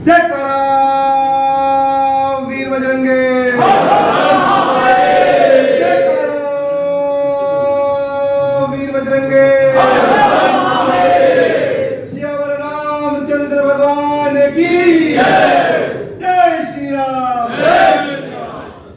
जयकारा वीर बजरंगे, जयकारा वीर बजरंगे, सियावर रामचंद्र भगवान की जय श्री राम।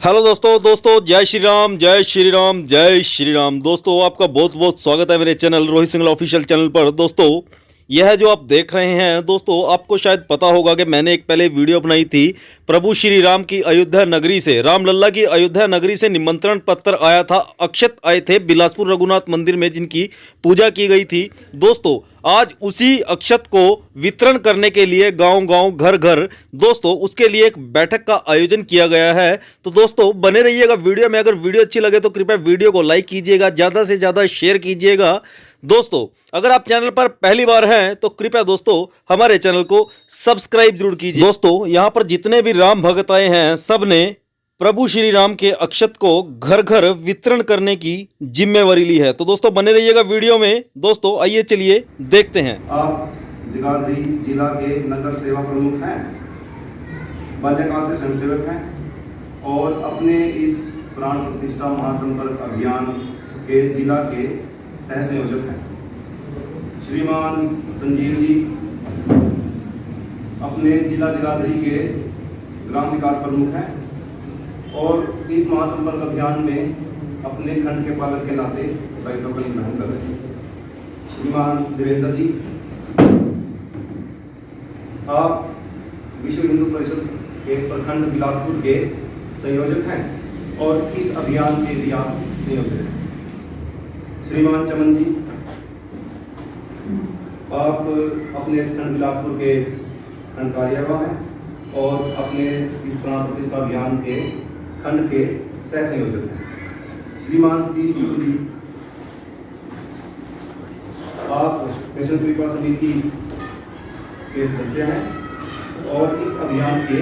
हेलो दोस्तों जय श्री राम जय श्री राम जय श्री राम। दोस्तों आपका बहुत बहुत स्वागत है मेरे channel Rohit Singla official channel पर। दोस्तों यह जो आप देख रहे हैं, दोस्तों आपको शायद पता होगा कि मैंने एक पहले वीडियो बनाई थी प्रभु श्री राम की अयोध्या नगरी से, रामलला की अयोध्या नगरी से निमंत्रण पत्र आया था। अक्षत आए थे बिलासपुर रघुनाथ मंदिर में जिनकी पूजा की गई थी। दोस्तों आज उसी अक्षत को वितरण करने के लिए गांव-गांव घर-घर दोस्तों उसके लिए एक बैठक का आयोजन किया गया है। तो दोस्तों बने रहिएगा वीडियो में। अगर वीडियो अच्छी लगे तो कृपया वीडियो को लाइक कीजिएगा, ज़्यादा से ज़्यादा शेयर कीजिएगा। दोस्तों अगर आप चैनल पर पहली बार हैं तो कृपया दोस्तों हमारे चैनल को सब्सक्राइब जरूर कीजिए। दोस्तों यहाँ पर जितने भी राम भक्त आए हैं सब ने प्रभु श्री राम के अक्षत को घर घर वितरण करने की जिम्मेवारी ली है। तो दोस्तों बने रहिएगा वीडियो में। दोस्तों आइए चलिए देखते हैं। आप जगाधरी जिला के नगर सेवा प्रमुख हैं, बाल्यकाल से स्वयंसेवक हैं और अपने इस प्राण प्रतिष्ठा महासंपर्क अभियान के जिला के सह संयोजक हैं। श्रीमान संजीव जी अपने जिला जगाधरी के ग्राम विकास प्रमुख हैं और इस महासंपर्क अभियान में अपने खंड के पालक के नाते दायित्व का निर्वहन कर रहे हैं। श्रीमान देवेंद्र जी आप विश्व हिंदू परिषद के प्रखंड बिलासपुर के संयोजक हैं और इस अभियान के भी आप संयोजक हैं। श्रीमान चमन जी आप अपने इस खंड बिलासपुर के खंड कार्यवाह हैं और अपने इस प्राण प्रतिष्ठा अभियान के खंड के सह संयोजक हैं। श्रीमान सतीश टुडू जी आप मिशन कृपा समिति के सदस्य हैं और इस अभियान के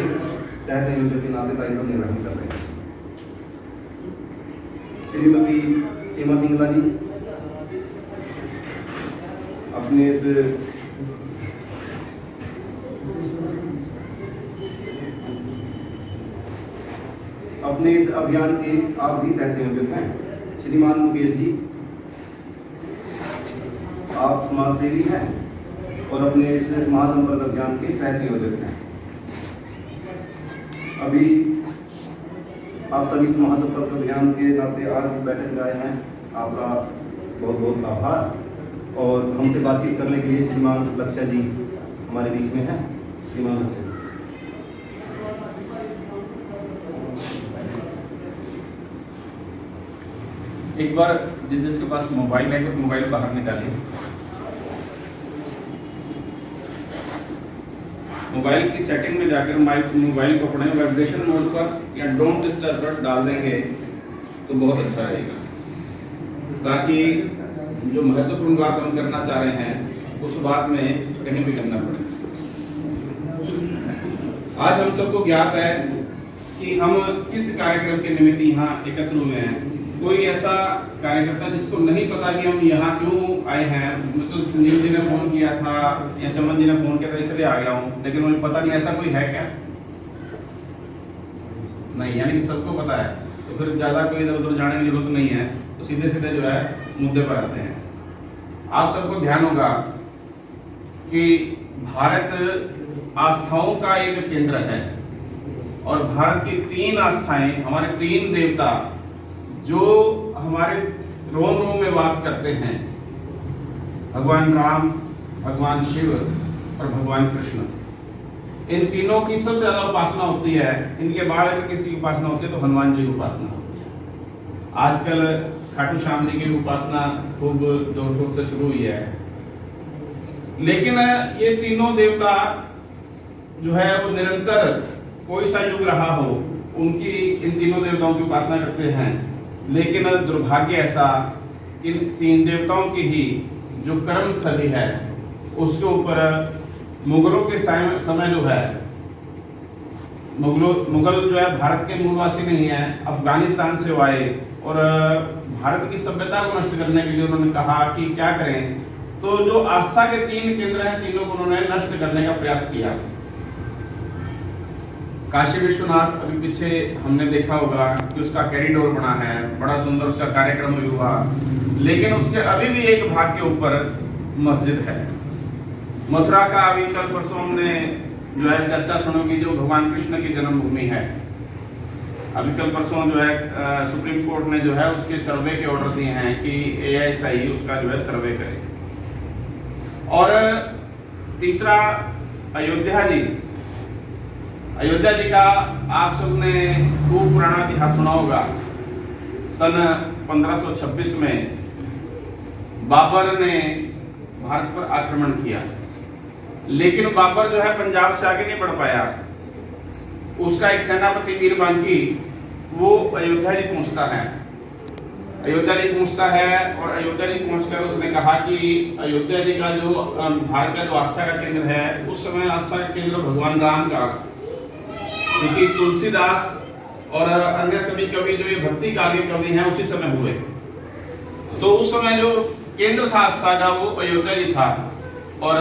सह संयोजक के नाते दायित्व निर्वहन कर रहे हैं। श्रीमती सीमा सिंगला जी अपने इस अभियान के आप भी सह संयोजक हैं। श्रीमान मुकेश जी आप समाज सेवी हैं और अपने इस महासंपर्क अभियान के सह संयोजक हैं। अभी आप सभी इस महासंपर्क अभियान के नाते आज इस बैठक में आए हैं, आपका बहुत बहुत आभार। और हमसे बातचीत करने के लिए श्रीमान लक्ष्य जी हमारे बीच में हैं। श्रीमान लक्ष्य एक बार जिसके पास मोबाइल है तो मोबाइल बाहर निकालिए। मोबाइल की सेटिंग में जाकर मोबाइल को अपने वाइब्रेशन मोड पर या डोंट डिस्टर्ब पर डाल देंगे तो बहुत अच्छा रहेगा, ताकि जो महत्वपूर्ण बात हम करना चाह रहे हैं उस बात में कहीं भी करना पड़े। आज हम सबको ज्ञात है कि हम किस कार्यक्रम के निमित्त यहाँ एकत्र हुए हैं। कोई ऐसा कार्यकर्ता जिसको नहीं पता कि हम यहाँ क्यों आए हैं, तो संजीव जी ने फोन किया था या चमन जी ने फोन किया था इसलिए आ गया हूँ, लेकिन मुझे पता नहीं ऐसा कोई है क्या? नहीं, यानी कि सबको पता है, तो फिर ज्यादा कोई इधर उधर जाने की जरूरत नहीं है। तो सीधे सीधे जो है मुद्दे पर आते हैं। आप सबको ध्यान होगा कि भारत आस्थाओं का एक केंद्र है और भारत की तीन आस्थाएं, हमारे तीन देवता जो हमारे रोम रोम में वास करते हैं, भगवान राम, भगवान शिव और भगवान कृष्ण। इन तीनों की सबसे ज्यादा उपासना होती है। इनके बाद अगर किसी की उपासना होती है तो हनुमान जी की उपासना होती है। आजकल खाटू श्याम जी की उपासना खूब जोर शोर से शुरू हुई है, लेकिन ये तीनों देवता जो है वो निरंतर कोई सा युग रहा हो उनकी इन तीनों देवताओं की उपासना करते हैं। लेकिन दुर्भाग्य ऐसा इन तीन देवताओं की ही जो कर्म स्थली है उसके ऊपर मुगलों के समय जो है, मुगल जो है भारत के मूलवासी नहीं है, अफगानिस्तान से आए और भारत की सभ्यता को नष्ट करने के लिए उन्होंने कहा कि क्या करें, तो जो आस्था के तीन केंद्र हैं तीनों को उन्होंने नष्ट करने का प्रयास किया। काशी विश्वनाथ अभी पीछे हमने देखा होगा कि उसका कॉरिडोर बना है, बड़ा सुंदर उसका कार्यक्रम भी हुआ, लेकिन उसके अभी भी एक भाग के ऊपर मस्जिद है। मथुरा का अभी कल परसों हमने जो है चर्चा सुनोगी, जो भगवान कृष्ण की जन्मभूमि है। अभी कल परसों जो है सुप्रीम कोर्ट ने जो है उसके सर्वे के ऑर्डर दिए हैं कि ASI उसका जो है सर्वे करे। और तीसरा अयोध्या जी का आप सबने खूब पुराना इतिहास सुना होगा। सन 1526 में बाबर ने भारत पर आक्रमण किया, लेकिन बाबर जो है पंजाब से आगे नहीं बढ़ पाया। उसका एक सेनापति वीर बांकी वो अयोध्या जी पहुंचता है। और अयोध्या जी पहुंचकर उसने कहा कि अयोध्या जी का जो भारत का जो आस्था का केंद्र है, उस समय आस्था का केंद्र भगवान राम का, क्योंकि तुलसीदास और अन्य सभी कवि जो ये भक्ति काल के कवि हैं उसी समय हुए। तो उस समय जो केंद्र था आस्था का वो अयोध्या जी था, और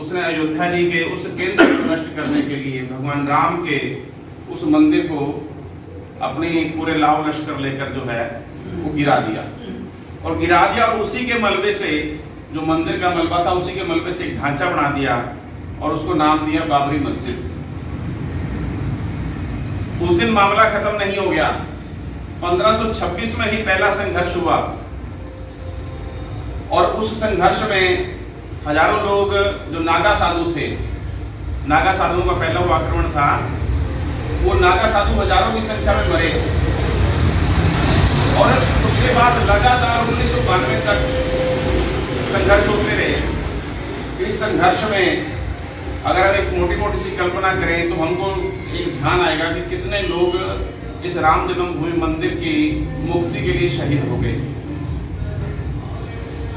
उसने अयोध्या जी के उस केंद्र को नष्ट करने के लिए भगवान राम के उस मंदिर को अपनी पूरे लाव लश्कर लेकर जो है वो गिरा दिया। और उसी के मलबे से, जो मंदिर का मलबा था उसी के मलबे से एक ढांचा बना दिया और उसको नाम दिया बाबरी मस्जिद। उस दिन मामला खत्म नहीं हो गया। 1526 में ही पहला संघर्ष हुआ, और उस संघर्ष में हजारों लोग जो नागा साधु थे, नागा साधुओं का पहला वो आक्रमण था, वो नागा साधु हजारों की संख्या में मरे। और उसके बाद लगातार 1992 तक संघर्ष होते रहे। इस संघर्ष में अगर हम एक मोटी मोटी सी कल्पना करें तो हमको एक ध्यान आएगा कि कितने लोग इस राम जन्मभूमि मंदिर की मुक्ति के लिए शहीद हो गए।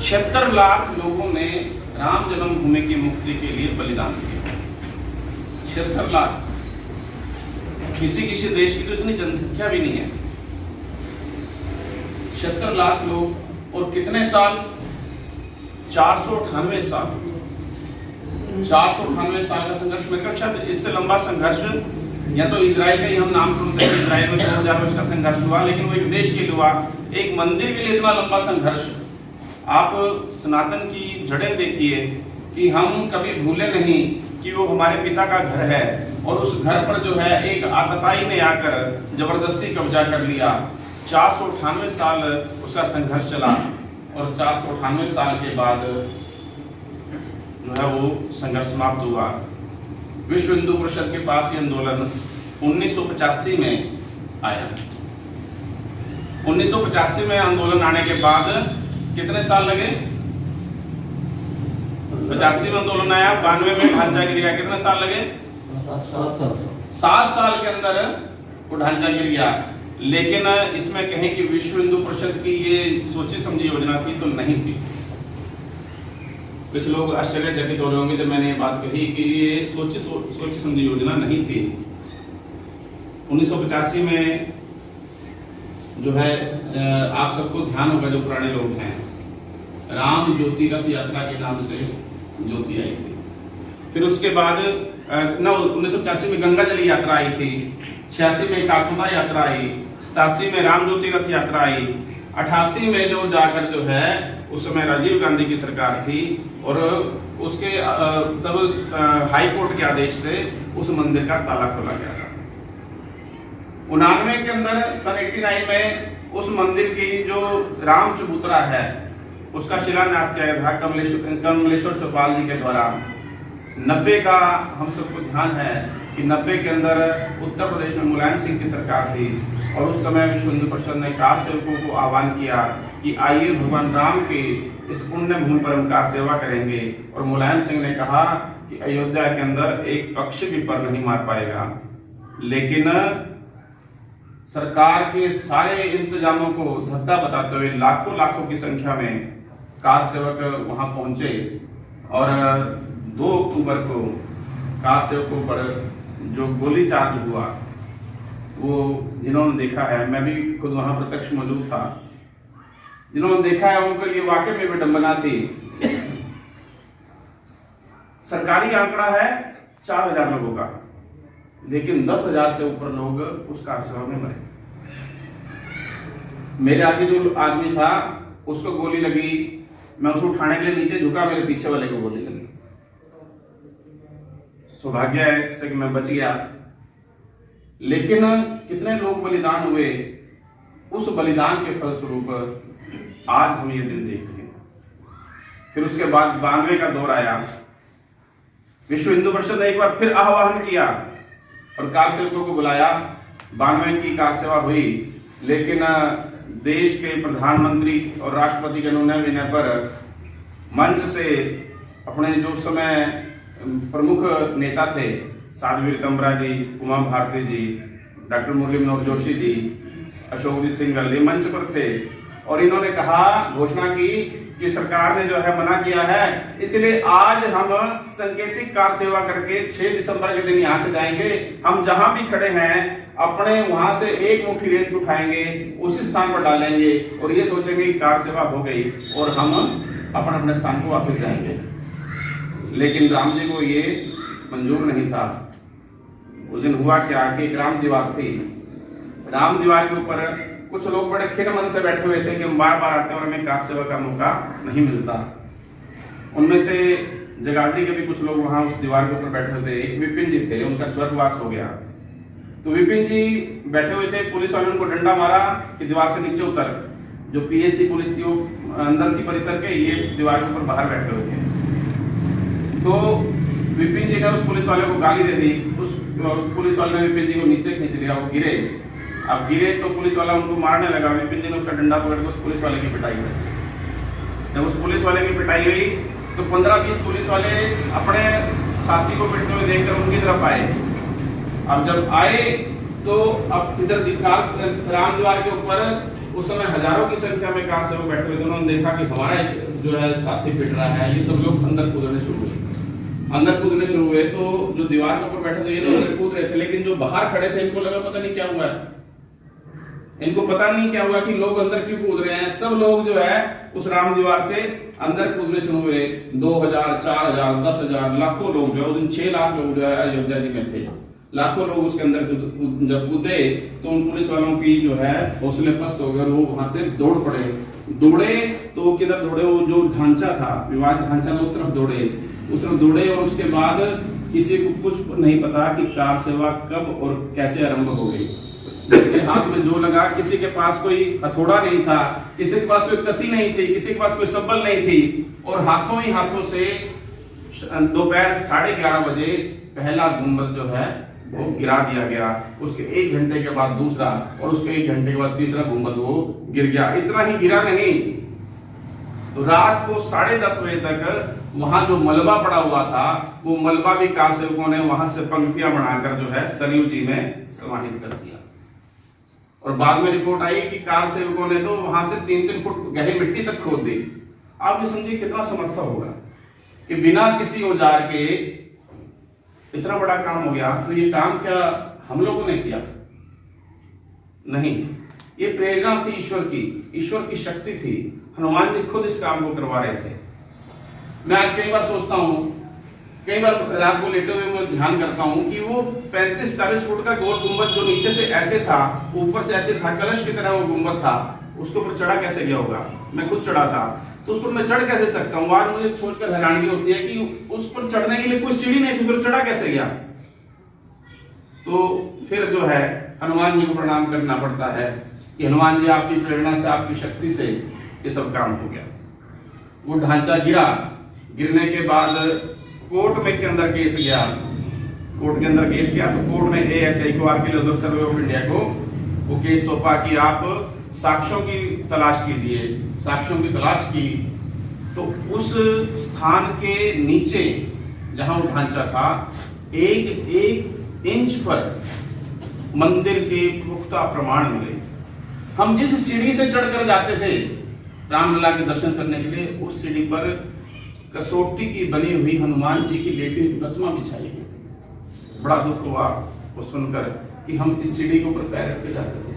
76 लाख लोगों ने राम जन्मभूमि की मुक्ति के लिए बलिदान दिया। 76 लाख। किसी देश की तो इतनी जनसंख्या भी नहीं है। 76 लाख लोग, और कितने साल? 498 साल। 498 साल का संघर्ष। मेरे ख्याल इससे लंबा संघर्ष या तो इजराइल का ही हम नाम सुनते हैं, इजराइल में 2000 वर्ष का संघर्ष हुआ, लेकिन वो एक देश के लिए हुआ। एक मंदिर के लिए इतना लंबा संघर्ष। आप सनातन की जड़ें देखिए कि हम कभी भूले नहीं कि वो हमारे पिता का घर है, और उस घर पर जो है एक आतताई ने आकर जबरदस्ती कब्जा कर लिया। 498 साल उसका संघर्ष चला, और 498 साल के बाद जो है वो संघर्ष समाप्त हुआ। विश्व हिंदू परिषद के पास ये आंदोलन 1985 में आया। 1985 में आंदोलन आने के बाद कितने साल लगे? 85 में आंदोलन आया, 92 में ढांचा गिर गया। कितने साल लगे? 7 साल के अंदर वो ढांचा गिर गया। लेकिन इसमें कहें कि विश्व हिंदू परिषद की ये सोची समझी योजना थी तो नहीं थी। कुछ लोग आश्चर्यचकित हो रहे होंगे जब मैंने ये बात कही कि ये सोची समझी योजना नहीं थी। 1985 में जो है आप सबको ध्यान होगा, जो पुराने लोग हैं, राम ज्योति रथ यात्रा के नाम से ज्योति आई थी। फिर उसके बाद 1985 में गंगा जल यात्रा आई थी, 86 में काकुदा यात्रा आई, 87 में राम ज्योति रथ यात्रा आई, 88 में जो जाकर जो है उस समय राजीव गांधी की सरकार थी, और उसके तब हाई कोर्ट के आदेश से उस मंदिर का ताला खोला गया था। 99 के अंदर सन 89 में उस मंदिर की जो राम चबूतरा है उसका शिलान्यास किया गया था कमलेश्वर चौपाल जी के द्वारा। 90 का हम सबको ध्यान है कि 90 के अंदर उत्तर प्रदेश में मुलायम सिंह की सरकार थी, और उस समय विश्व हिंदू परिषद ने कार सेवकों को आह्वान किया कि आइए भगवान राम के इस पुण्य भूमि पर हम कार सेवा करेंगे। और मुलायम सिंह ने कहा कि अयोध्या के अंदर एक पक्षी भी पर नहीं मार पाएगा। लेकिन सरकार के सारे इंतजामों को धत्ता बताते हुए लाखों की संख्या में कार सेवक वहां पहुंचे, और 2 अक्टूबर को कार सेवकों पर जो गोली चार्ज हुआ, वो जिन्होंने देखा है, मैं भी खुद वहां प्रत्यक्ष मौजूद था, जिन्होंने देखा है उनके लिए वाकई में विडंबना थी। सरकारी आंकड़ा है 4000 लोगों का, लेकिन 10,000 से ऊपर लोग उस कार सेवा में मरे। मेरे आगे जो आदमी था उसको गोली लगी, मैं उसको उठाने के लिए नीचे झुका, मेरे पीछे वाले को गोली लगी। सौभाग्य है से कि मैं बच गया, लेकिन कितने लोग बलिदान हुए, उस बलिदान के फलस्वरूप आज हम ये दिन देख रहे हैं। फिर उसके बाद 92 का दौर आया, विश्व हिंदू परिषद ने एक बार फिर आह्वान किया और कार सेवकों को बुलाया। 92 की कार सेवा हुई, लेकिन देश के प्रधानमंत्री और राष्ट्रपति के निर्णय विनय पर मंच से अपने जो समय प्रमुख नेता थे, साध्वी रीतम्बरा जी, उमा भारती जी, डॉक्टर मुरली मनोहर जोशी जी, अशोक जी सिंघल ये मंच पर थे और इन्होंने कहा, घोषणा की कि सरकार ने जो है मना किया है, इसलिए आज हम सांकेतिक कार सेवा करके 6 दिसंबर के दिन यहाँ से जाएंगे। हम जहां भी खड़े हैं अपने वहां से एक मुट्ठी रेत उठाएंगे, उसी स्थान पर डालेंगे और ये सोचेंगे कि कार सेवा हो गई और हम अपने अपने स्थान को वापस जाएंगे। लेकिन राम जी को ये मंजूर नहीं था। उस दिन हुआ क्या कि एक राम दीवार थी, राम दीवार के ऊपर कुछ लोग बड़े खिन मन से बैठे हुए थे कि हम बार बार आते हैं और हमें कार सेवा का मौका नहीं मिलता। उनमें से जगाधरी के भी कुछ लोग वहां उस दीवार के ऊपर बैठे हुए थे। एक विपिन जी थे, उनका स्वर्गवास हो गया। तो विपिन जी बैठे हुए थे, पुलिस वालों ने उनको डंडा मारा कि दीवार से नीचे उतर। जो पीएससी पुलिस थी वो अंदर थी परिसर के, ये दीवार के ऊपर बाहर बैठे हुए थे। तो विपिन जी ने उस पुलिस वाले को गाली दे दी। उस पुलिस वाले ने विपिन जी को नीचे खींच लिया, वो गिरे। अब गिरे तो पुलिस वाला उनको मारने लगा। विपिन जी ने उसका डंडा पकड़ के उस पुलिस वाले की पिटाई हुई। जब उस पुलिस वाले की पिटाई हुई तो 15-20 पुलिस वाले अपने साथी को पिटते हुए देखकर उनकी तरफ आए। अब जब आए तो अब इधर राम द्वार के ऊपर उस समय हजारों की संख्या में कार सेवक बैठे हुए थे। उन्होंने देखा कि हमारा जो है साथी पिट रहा है। ये सब लोग अंदर कूदने शुरू हुए। तो जो दीवार के ऊपर बैठे थे ये लोग अंदर कूद रहे थे, लेकिन जो बाहर खड़े थे इनको लगा पता नहीं क्या हुआ है। इनको पता नहीं क्या हुआ कि लोग अंदर क्यों कूद रहे हैं। सब लोग जो है उस राम दीवार से अंदर कूदने शुरू हुए। 2000, 4000, 10,000, लाखों लोग जो है, उस दिन 6 लाख लोग जो है अयोध्या जी में थे। लाखों लोग उसके अंदर जब कूदे तो उन पुलिस वालों की जो है हौसले पस्त हो गए। वो वहां से दौड़ दौड़े तो किधर दौड़े, वो जो ढांचा था, विवाद ढांचा में उस तरफ दौड़े और उसके बाद किसी को कुछ नहीं पता कि कार सेवा कब और कैसे आरंभ हो गई। जिसके हाथ में जो लगा, किसी के पास कोई हथौड़ा नहीं था, किसी के पास कोई कसी नहीं थी, किसी के पास कोई सब्बल नहीं थी और हाथों ही हाथों से दोपहर 11:30 बजे पहला गुंबद जो है वो गिरा दिया गया। उसके 1 घंटे के बाद दूसरा और उसके 1 घंटे के बाद तीसरा गुंबद वो गिर गया। इतना ही गिरा नहीं तो रात को 10:30 बजे तक वहां जो मलबा पड़ा हुआ था वो मलबा भी कार सेवकों ने वहां से पंक्तियां बनाकर जो है सरयू जी में समाहित कर दिया। और बाद में रिपोर्ट आई कि कार सेवकों ने तो वहां से 3-3 फुट गहरी मिट्टी तक खोद दी। आप ये समझिए कितना समर्थ होगा कि बिना किसी औजार के इतना बड़ा काम हो गया। तो ये काम क्या हम लोगों ने किया? नहीं, ये प्रेरणा थी ईश्वर की शक्ति थी। हनुमान जी खुद इस काम को करवा रहे थे। मैं आज कई बार सोचता हूँ, कई बार रात को लेटे हुए मैं ध्यान करता हूँ कि वो 35-40 फुट का गोल गुंबद जो नीचे से ऐसे था, ऊपर से ऐसे था, कलश की तरह वो गुंबद था, उसके ऊपर चढ़ा कैसे गया होगा? मैं खुद चढ़ा था तो उस पर मैं चढ़ कैसे सकता हूँ? आज मुझे सोचकर हैरानी होती है कि उस पर चढ़ने के लिए कोई सीढ़ी नहीं थी, फिर चढ़ा कैसे गया? तो फिर जो है हनुमान जी को प्रणाम करना पड़ता है कि हनुमान जी आपकी प्रेरणा से, आपकी शक्ति से ये सब काम हो गया। वो ढांचा गिरा, गिरने के बाद कोर्ट में के अंदर केस गया। तो कोर्ट ने ASI को, आर्कियोलॉजिकल सर्वे ऑफ इंडिया को वो केस सौंपा कि आप साक्ष्यों की तलाश कीजिए। साक्ष्यों की तलाश की तो उस स्थान के नीचे जहां वो ढांचा था, एक इंच पर मंदिर के पुख्ता प्रमाण मिले। हम जिस सीढ़ी से चढ़कर जाते थे रामलला के दर्शन करने के लिए, उस सीढ़ी पर कसौटी की बनी हुई हनुमान जी की लेटी हुई प्रतिमा बिछाई गई थी। बड़ा दुख हुआ वो सुनकर कि हम इस सीढ़ी के ऊपर पैर रखते जाते थे।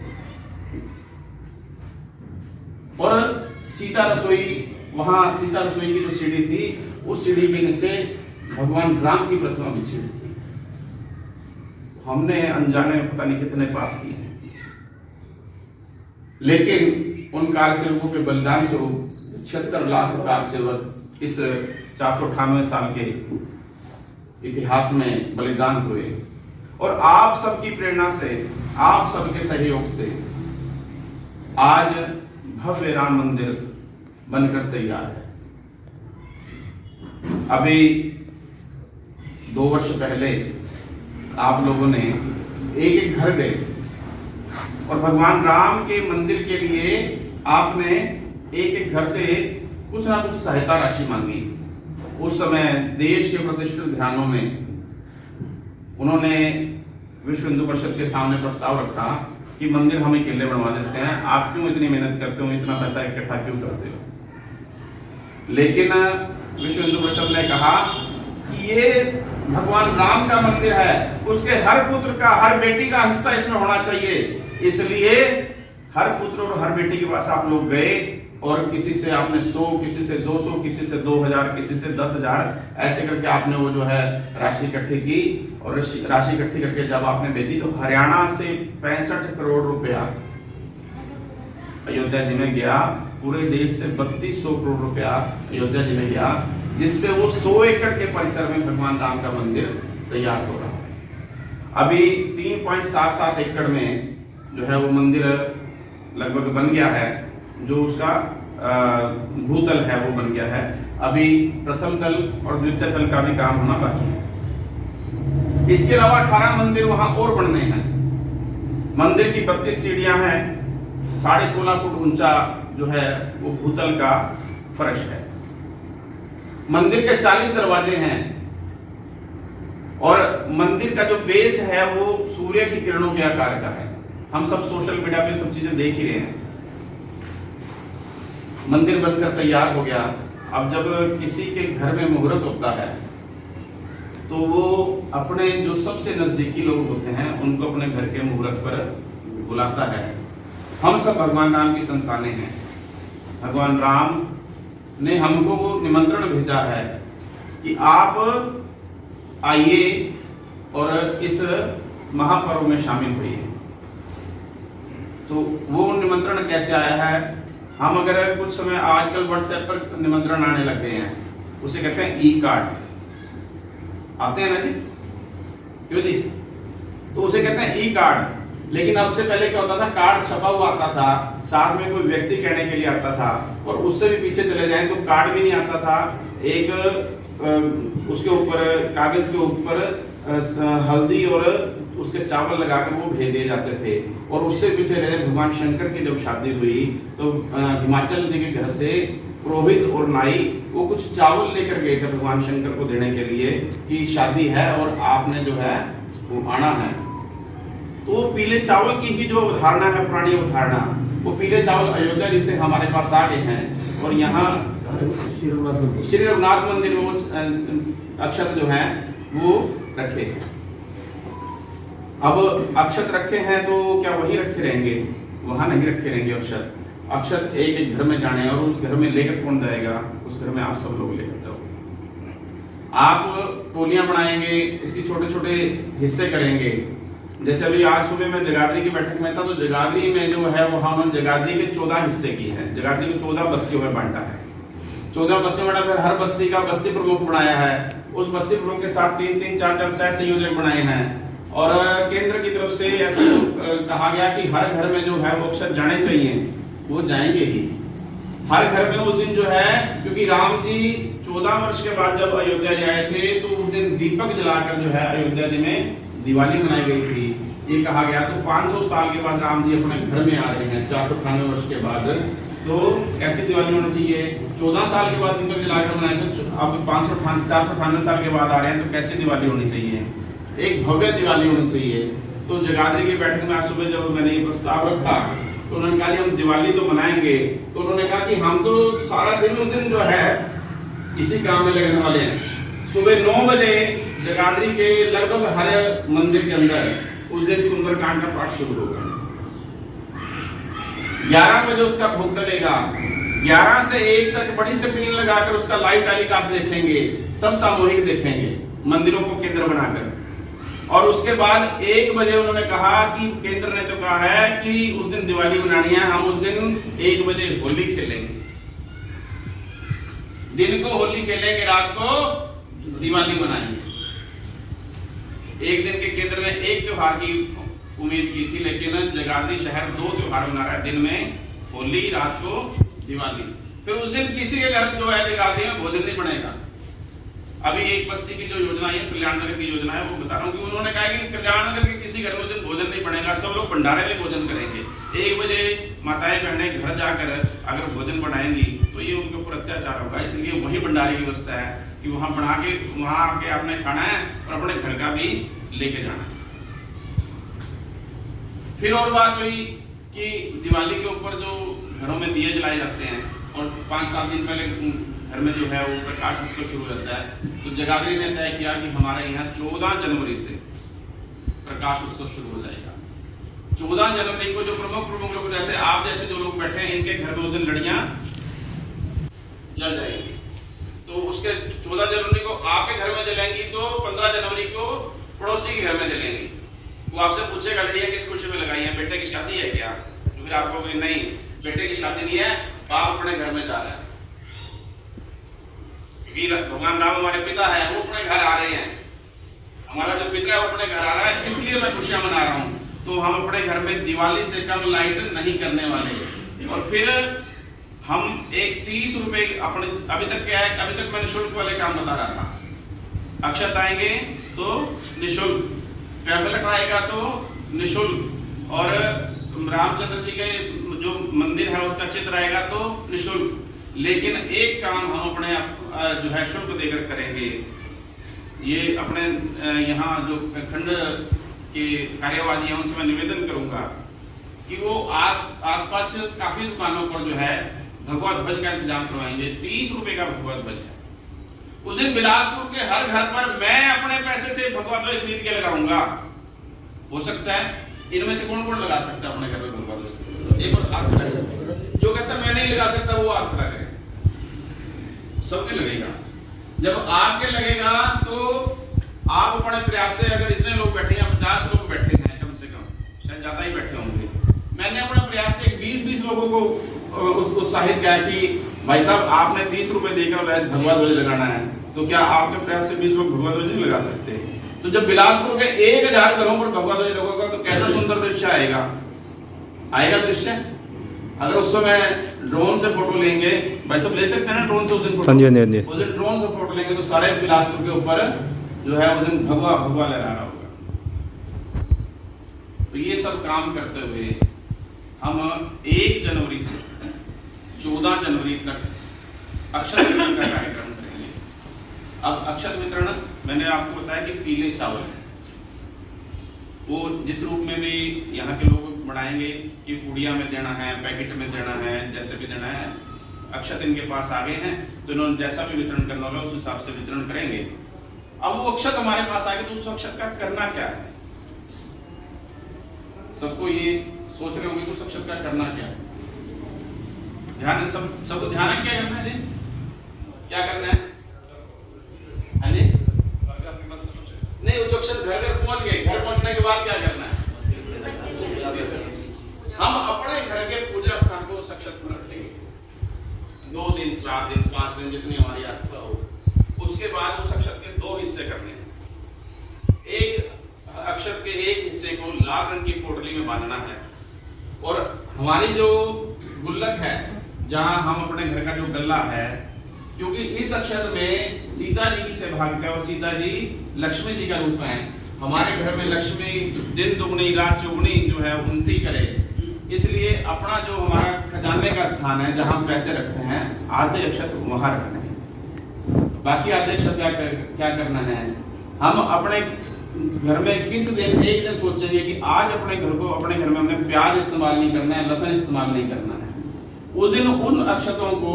और सीता रसोई की जो सीढ़ी थी, उस सीढ़ी के नीचे भगवान राम की प्रतिमा बिछी हुई थी। हमने अनजाने में पता नहीं कितने पाप किए हैं, लेकिन उन कार सेवकों के बलिदान स्वरूप 76 लाख कार सेवक इस 498 साल के इतिहास में बलिदान हुए। और आप सबकी प्रेरणा से, आप सबके सहयोग से आज भव्य राम मंदिर बनकर तैयार है। अभी 2 वर्ष पहले आप लोगों ने एक एक घर गए और भगवान राम के मंदिर के लिए आपने एक एक घर से कुछ ना कुछ सहायता राशि मांगी। उस समय देश के प्रतिष्ठित घरानों में उन्होंने विश्व हिंदू परिषद के सामने प्रस्ताव रखा कि मंदिर हम अकेले बनवा देते हैं, आप क्यों इतनी मेहनत करते हो, इतना पैसा इकट्ठा क्यों करते हो। लेकिन विश्व हिंदू परिषद ने कहा कि ये भगवान राम का मंदिर है, उसके हर पुत्र का, हर बेटी का हिस्सा इसमें होना चाहिए। इसलिए हर पुत्र और हर बेटी के पास आप लोग गए और किसी से आपने 100, किसी से 200, किसी से 2000, किसी से 10,000, ऐसे करके आपने वो जो है राशि इकट्ठी की। और राशि इकट्ठी करके जब आपने भेजी तो हरियाणा से 65 करोड़ रुपया अयोध्या जी में गया। पूरे देश से 3200 करोड़ रुपया अयोध्या जी में गया, जिससे वो 100 एकड़ के परिसर में भगवान राम का मंदिर तैयार हो रहा है। अभी 3.77 एकड़ में जो है वो मंदिर लगभग बन गया है, जो उसका भूतल है वो बन गया है। अभी प्रथम तल और द्वितीय तल का भी काम होना बाकी है। इसके अलावा 18 मंदिर वहां और बनने हैं। मंदिर की 32 सीढ़ियां हैं, 16.5 फुट ऊंचा जो है वो भूतल का फर्श है। मंदिर के 40 दरवाजे हैं और मंदिर का जो बेस है वो सूर्य की किरणों के आकार का है। हम सब सोशल मीडिया पे सब चीजें देख ही रहे हैं। मंदिर बनकर तैयार हो गया। अब जब किसी के घर में मुहूर्त होता है तो वो अपने जो सबसे नजदीकी लोग होते हैं उनको अपने घर के मुहूर्त पर बुलाता है। हम सब भगवान राम की संतानें हैं। भगवान राम ने हमको वो निमंत्रण भेजा है कि आप आइए और इस महापर्व में शामिल होइए। तो वो निमंत्रण कैसे आया है? हम अगर कुछ समय आजकल व्हाट्सएप पर निमंत्रण आने लग गए हैं, उसे कहते हैं ई कार्ड। आते हैं ना जी, क्यों जी? तो उसे कहते हैं ई कार्ड। लेकिन अब से पहले क्या होता था, कार्ड छपा हुआ आता था, साथ में कोई व्यक्ति कहने के लिए आता था, और उससे भी पीछे चले जाएं तो कार्ड भी नहीं आता था। एक उसके ऊपर, कागज के ऊपर हल्दी और उसके चावल लगाकर वो भेज दिए जाते थे। और उससे पीछे रहे भगवान शंकर की जब शादी हुई तो हिमाचल जी के घर से पुरोहित और नाई वो कुछ चावल लेकर गए थे भगवान शंकर को देने के लिए कि शादी है और आपने जो है वो आना है। तो पीले चावल की ही जो उदाहरणा है, पुरानी उदाहरणा, वो पीले चावल अयोध्या जी से हमारे पास आ गए हैं। और यहाँ श्री रघुनाथ मंदिर में वो अक्षत जो है वो रखे हैं। अब अक्षत रखे हैं तो क्या वहीं रखे रहेंगे? वहां नहीं रखे रहेंगे अक्षत। अक्षत एक एक घर में जाने, और उस घर में लेकर कौन जाएगा? उस घर में आप सब लोग लेकर जाओगे। आप टोलियां बनाएंगे, इसके छोटे छोटे हिस्से करेंगे। जैसे अभी आज सुबह मैं जगाधरी की बैठक में था, तो जगाधरी में जो है वहां उन्होंने जगाधरी के 14 हिस्से किए हैं। जगाधरी को 14 बस्तियों में बांटा है। 14 बस्तियों में फिर हर बस्ती का बस्ती प्रमुख बनाया है। उस बस्ती प्रमुख के साथ 3-3, 4-4 सह संयोजक बनाए हैं। और केंद्र की तरफ से ऐसे कहा गया कि हर घर में जो है वो अक्षर जाने चाहिए, वो जाएंगे ही हर घर में उस दिन जो है। क्योंकि राम जी 14 वर्ष के बाद जब अयोध्या जी आए थे तो उस दिन दीपक जलाकर जो है अयोध्या जी में दिवाली मनाई गई थी, ये कहा गया। तो 500 साल के बाद राम जी अपने घर में आ रहे हैं 498 वर्ष के बाद, तो कैसी दिवाली होनी चाहिए? 14 साल के बाद दीपक जलाकर मनाए, तो अब 498 साल के बाद आ रहे हैं, तो कैसी दिवाली होनी चाहिए? एक भव्य दिवाली होनी चाहिए। तो जगाधरी की बैठक में आज सुबह जब मैंने ये प्रस्ताव रखा तो उन्होंने कहा कि हम दिवाली तो मनाएंगे। तो उन्होंने कहा कि हम तो सारा दिन उस दिन जो है इसी काम में लगने वाले हैं। सुबह 9 बजे जगाधरी के लगभग हर मंदिर के अंदर उस दिन सुंदरकांड का पाठ शुरू होगा। 11 बजे उसका भोग डलेगा। 11 से 1 तक बड़ी स्क्रीन लगाकर उसका लाइव टेलीकास्ट देखेंगे, सब सामूहिक देखेंगे मंदिरों को केंद्र बनाकर। और उसके बाद 1 बजे उन्होंने कहा कि केंद्र ने तो कहा है कि उस दिन दिवाली मनानी है, हम उस दिन 1 बजे होली खेलेंगे। दिन को होली खेलेंगे, रात को दिवाली मनाएंगे। एक दिन के केंद्र ने एक त्योहार की उम्मीद की थी, लेकिन जगाधरी शहर 2 त्योहार मना रहा है, दिन में होली, रात को दिवाली। फिर उस दिन किसी के घर जो है जगाधरी में भोजन नहीं बनेगा। अभी एक बस्ती की जो योजना है, कल्याण नगर की योजना है, वो बता रहा हूँ कि उन्होंने कहा कि कल्याण नगर के किसी घर में उस दिन भोजन नहीं बनेगा, सब लोग भंडारे में भोजन करेंगे। 1 बजे माताएं बहनें घर जाकर अगर भोजन बनाएंगी तो ये उनके ऊपर अत्याचार होगा, इसलिए वही भंडारे की व्यवस्था है कि वहां बना के वहां आके आपने खाना है और अपने घर का भी लेके जाना है। फिर और बात हुई कि दिवाली के ऊपर जो घरों में दिए जलाए जाते हैं और 5-7 दिन पहले घर में जो है वो प्रकाश उत्सव शुरू हो जाता है, तो जगाधरी ने तय किया कि हमारे यहाँ 14 जनवरी से प्रकाश उत्सव शुरू हो जाएगा। 14 जनवरी को जो प्रमुख लोग जैसे आप जैसे जो लोग बैठे हैं, इनके घर में उस दिन लड़ियां जल जाएंगी। तो उसके 14 जनवरी को आपके घर में जलेंगी, तो 15 जनवरी को पड़ोसी के घर में जलेंगी। वो आपसे पूछेगा लड़ियां किस खुशी में लगाई हैं, बेटे की शादी है क्या? तो फिर आपको नहीं, बेटे की शादी नहीं है, बाप अपने घर में जा रहा है। भगवान राम हमारे पिता है, वो अपने घर आ रहे हैं, हमारा जो पिता है वो अपने घर आ रहा है, इसलिए मैं खुशियां मना रहा हूं। तो हम अपने घर में दिवाली से कम लाइट नहीं करने वाले। और फिर हम एक 30 रुपए अपने, अभी तक क्या है, अभी तक मैं निःशुल्क वाले काम बता रहा था। अक्षत आएंगे तो निःशुल्क, पैम्फलेट आएगा तो निःशुल्क, और रामचंद्र जी के जो मंदिर है उसका चित्र आएगा तो निःशुल्क। लेकिन एक काम हम अपने जो है शुल्क देकर करेंगे। ये अपने यहाँ जो खंड के कार्यवाही हैं उनसे मैं निवेदन करूंगा कि वो आसपास काफी दुकानों पर जो है भगवा ध्वज का इंतजाम करवाएंगे। 30 रुपए का भगवा ध्वज है। उस दिन बिलासपुर के हर घर पर मैं अपने पैसे से भगवा ध्वज खरीद के लगाऊंगा। हो सकता है इनमें से कौन लगा सकता है अपने घर में भगवा ध्वज? एक बार हाथ खड़ा करें। जो कहता है मैं नहीं लगा सकता वो हाथ खड़ा करे। सबके लगेगा। जब आपके लगेगा तो आप अपने प्रयास से, अगर इतने लोग बैठे हैं, 50 लोग बैठे हैं कम से कम, शायद ज्यादा ही बैठे होंगे, मैंने अपने प्रयास से 20-20 लोगों को उत्साहित किया कि भाई साहब आपने 30 रुपए देकर भगवा ध्वज लगाना है, तो क्या आपके प्रयास से 20 लोग भगवा ध्वज नहीं लगा सकते? तो जब बिलासपुर के 1000 घरों पर भगवा ध्वज लगेगा तो कैसा सुंदर दृश्य आएगा दृश्य। अगर उस समय ड्रोन से फोटो लेंगे, भाई सब ले सकते हैं ना ड्रोन से उस दिन फोटो? उस दिन ड्रोन से फोटो लेंगे तो सारे बिलासपुर के ऊपर जो है उस दिन भगवा लहरा रहा होगा। तो ये सब काम करते हुए हम 1 जनवरी से 14 जनवरी तक अक्षत वितरण का कार्यक्रम करेंगे। अब अक्षत वितरण मैंने आपको बताया कि पीले चावल है, वो जिस रूप में भी यहाँ के लोग बनाएंगे कि पुड़िया में देना है, पैकेट में देना है, जैसे भी देना है। अक्षत इनके पास आ गए हैं तो इन्होंने जैसा भी वितरण करना होगा उस हिसाब से वितरण करेंगे। अब वो अक्षत हमारे पास आ गए तो उस अक्षत का करना क्या है? सबको ये सोच रहे होंगे उस अक्षत का करना क्या है? ध्यान, सबको ध्यान है क्या करना है जी? क्या करना है? हाँ जी? नहीं, वो अक्षत घर पहुंच गए, घर पहुंचने के बाद क्या करना है? हम अपने घर के पूजा स्थान को उस अक्षत पर रखेंगे 2 दिन, 4 दिन, 5 दिन, जितनी हमारी आस्था हो। उसके बाद उस अक्षत के 2 हिस्से करने हैं। एक अक्षत के एक हिस्से को लाल रंग की पोटली में बांधना है, और हमारी जो गुल्लक है, जहां हम अपने घर का जो गल्ला है, क्योंकि इस अक्षत में सीता जी की सहभागिता है और सीता जी लक्ष्मी जी का रूप है। हमारे घर में लक्ष्मी दिन दुगनी रात चौगुनी जो है उन्नति करे, इसलिए अपना जो हमारा खजाने का स्थान है जहां हम पैसे रखते हैं, आधे अक्षत वहां रखने हैं। बाकी आधे अक्षत क्या करना है? हम अपने घर में किस दिन, एक दिन सोचेंगे कि आज अपने घर में हमने प्याज इस्तेमाल नहीं करना है, लहसुन इस्तेमाल नहीं करना है। उस दिन उन अक्षतों को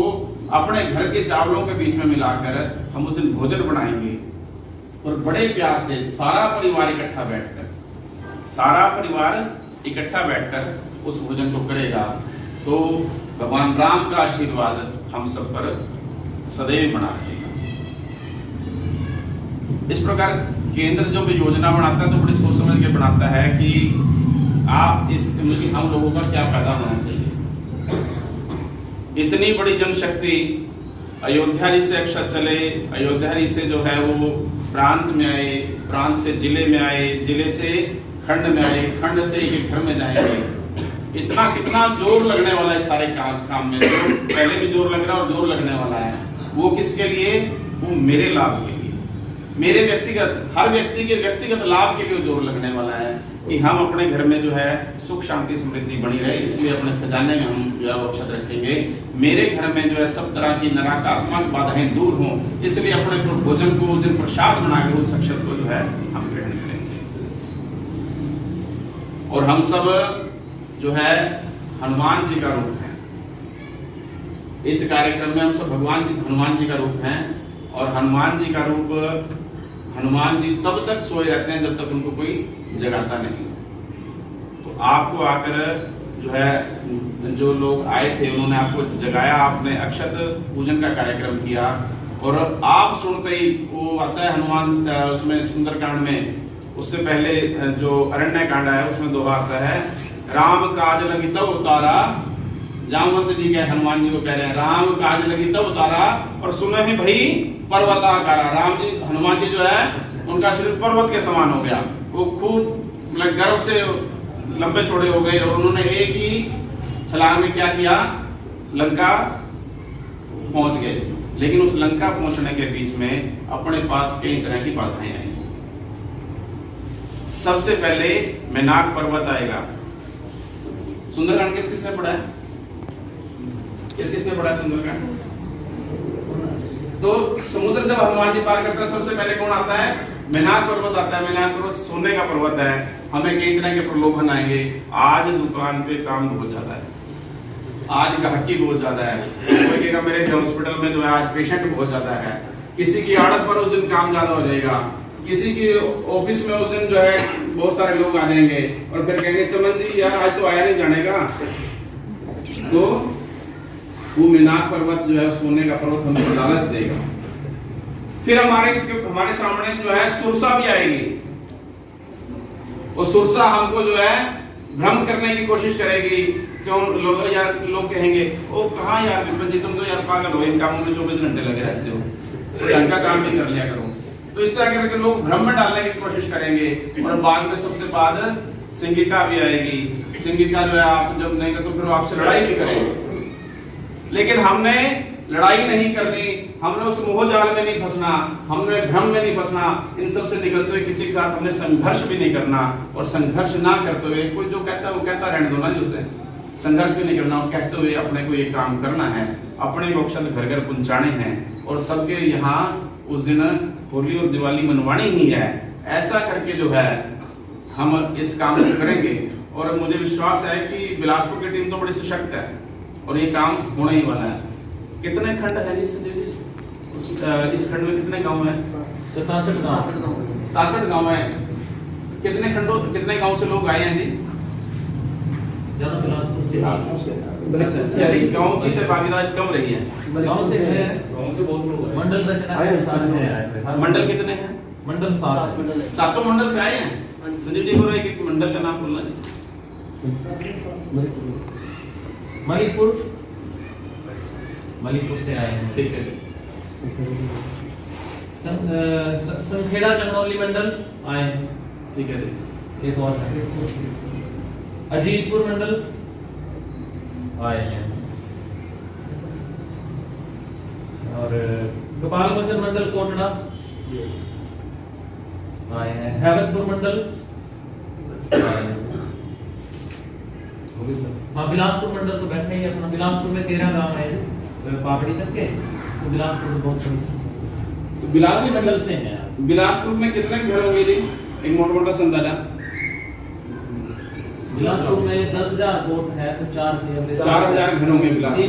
अपने घर के चावलों के बीच में मिलाकर हम उस दिन भोजन बनाएंगे, और बड़े प्यार से सारा परिवार इकट्ठा बैठकर उस भोजन को करेगा। तो भगवान राम का आशीर्वाद हम सब पर सदैव बना रहेगा। इस प्रकार केंद्र जो भी योजना बनाता है तो बड़ी सोच समझ के बनाता है कि आप इस हम लोगों का क्या फायदा होना चाहिए। इतनी बड़ी जनशक्ति अयोध्या से अक्षर चले, अयोध्या से जो है वो प्रांत में आए, प्रांत से जिले में आए, जिले से खंड में आए, खंड से एक घर में जाएंगे। इतना कितना जोर लगने वाला है सारे काम में, पहले भी जोर लग रहा है और जोर लगने वाला है। वो किसके लिए? वो मेरे लाभ के लिए, मेरे व्यक्तिगत, हर व्यक्ति के व्यक्तिगत लाभ के लिए जोर लगने वाला है कि हम अपने घर में जो है सुख शांति समृद्धि बनी रहे, इसलिए अपने खजाने में हम जो है वो अक्षत रखेंगे। मेरे घर में जो है सब तरह की नकारात्मक बाधाएं दूर हों, इसलिए अपने भोजन को उस दिन प्रसाद बनाकर उस अक्षत को जो है हम ग्रहण करेंगे। और हम सब जो है हनुमान जी का रूप है। इस कार्यक्रम में हम सब हनुमान जी का रूप हैं। और हनुमान जी का रूप, हनुमान जी तब तक सोए रहते हैं जब तक उनको कोई जगाता नहीं। तो आपको आकर जो है जो लोग आए थे उन्होंने आपको जगाया, आपने अक्षत पूजन का कार्यक्रम किया। और आप सुनते ही वो आता है हनुमान उसमें सुंदरकांड में, उससे पहले जो अरण्य कांड है उसमें दोहा आता है, राम काज लगी तब उतारा। जामवंत जी कह हनुमान जी को कह रहे हैं, राम काज लगी तब उतारा और सुने ही भाई पर्वताकारा। राम जी, हनुमान जी जो है उनका शरीर पर्वत के समान हो गया, वो खूब गर्व से लंबे चौड़े हो गए और उन्होंने एक ही छलांग में क्या किया, लंका पहुंच गए। लेकिन उस लंका पहुंचने के बीच में अपने पास कई तरह की बाधाएं आई। सबसे पहले मैनाक पर्वत आएगा। सुंदरकांड किसने पढ़ा है? किसने पढ़ा है सुंदरकांड? तो समुद्र जब हनुमान जी पार करते हैं सबसे पहले कौन आता है? मैनाक पर्वत आता है। मैनाक पर्वत सोने का पर्वत है। हमें कई तरह के प्रलोभन आएंगे। आज दुकान पे काम बहुत ज्यादा है, आज ग्राहकी बहुत ज्यादा है, कोई कहेगा मेरे हॉस्पिटल में जो है आज पेशेंट बहुत ज्यादा है, किसी की आड़त पर उस दिन काम ज्यादा हो जाएगा, किसी की ऑफिस में उस दिन जो है बहुत सारे लोग आ जाएंगे और फिर कहेंगे चमन जी यार आज तो आया नहीं जाने का। तो वो मैनाक पर्वत जो है सोने का पर्वत हमको लालच देगा। फिर हमारे सामने जो है सुरसा भी आएगी। और सुरसा हमको जो है भ्रम करने की कोशिश करेगी। क्यों लोग कहेंगे ओ कहाँ यार विपिन जी, तुम तो यार पागल हो, इन कामों में 24 घंटे लगे रहते हो, तो ढंग का काम भी कर लिया करो। तो इस तरह करके लोग भ्रम में डालने की कोशिश करेंगे। और बाद में सबसे बाद सिंगिका भी आएगी। सिंगिका जो है आप जब नहीं तो फिर आपसे लड़ाई भी करेंगे। लेकिन हमने लड़ाई नहीं करनी, हमने उस मोह जाल में नहीं फंसना, हमने भ्रम में नहीं फंसना। इन सब से निकलते हुए किसी के साथ हमने संघर्ष भी नहीं करना। और संघर्ष ना करते हुए कोई जो कहता है वो कहता रहने दो ना, जिससे संघर्ष भी नहीं करना और कहते हुए अपने को ये काम करना है, अपने को अक्षत घर घर पहुंचाने हैं। और सबके यहाँ उस दिन होली और दिवाली मनवानी ही है। ऐसा करके जो है हम इस काम को करेंगे। और मुझे विश्वास है कि बिलासपुर की टीम तो बड़ी सशक्त है और ये काम होने ही वाला है। कितने खंड है इस खंड में? कितने गांव हैं? 67 गांव है। कितने गांव से लोग आए हैं जी? गांव की से भागीदारी कम रही है। गांव से है, गांव से बहुत लोग आए। मंडल रचना है। मंडल कितने हैं? मंडल 7 सातों मंडल से आए हैं। संजीव जी बोल रहे हैं कि मंडल का नाम बोलना है। मणिपुर से आए हैं। ठीक है। संखेड़ा चंदौली मंडल आए हैं। ठीक है। एक और है अजीतपुर मंडल आए हैं। और गोपाल मोचन मंडल कोटड़ा आए हैं। हैवतपुर मंडल आए हैं। हाँ, बिलासपुर मंडल तो बैठे ही अपना। बिलासपुर में 13 गांव है पापड़ी तक के, तो बिलासपुर में बहुत बड़ी। तो बिलासपुर मंडल से हैं। बिलासपुर में कितने घर होंगे जी? एक मोटा सा अंदाजा। बिलासपुर में 10,000 वोट है तो 4,000 घर होंगे। बिलासपुर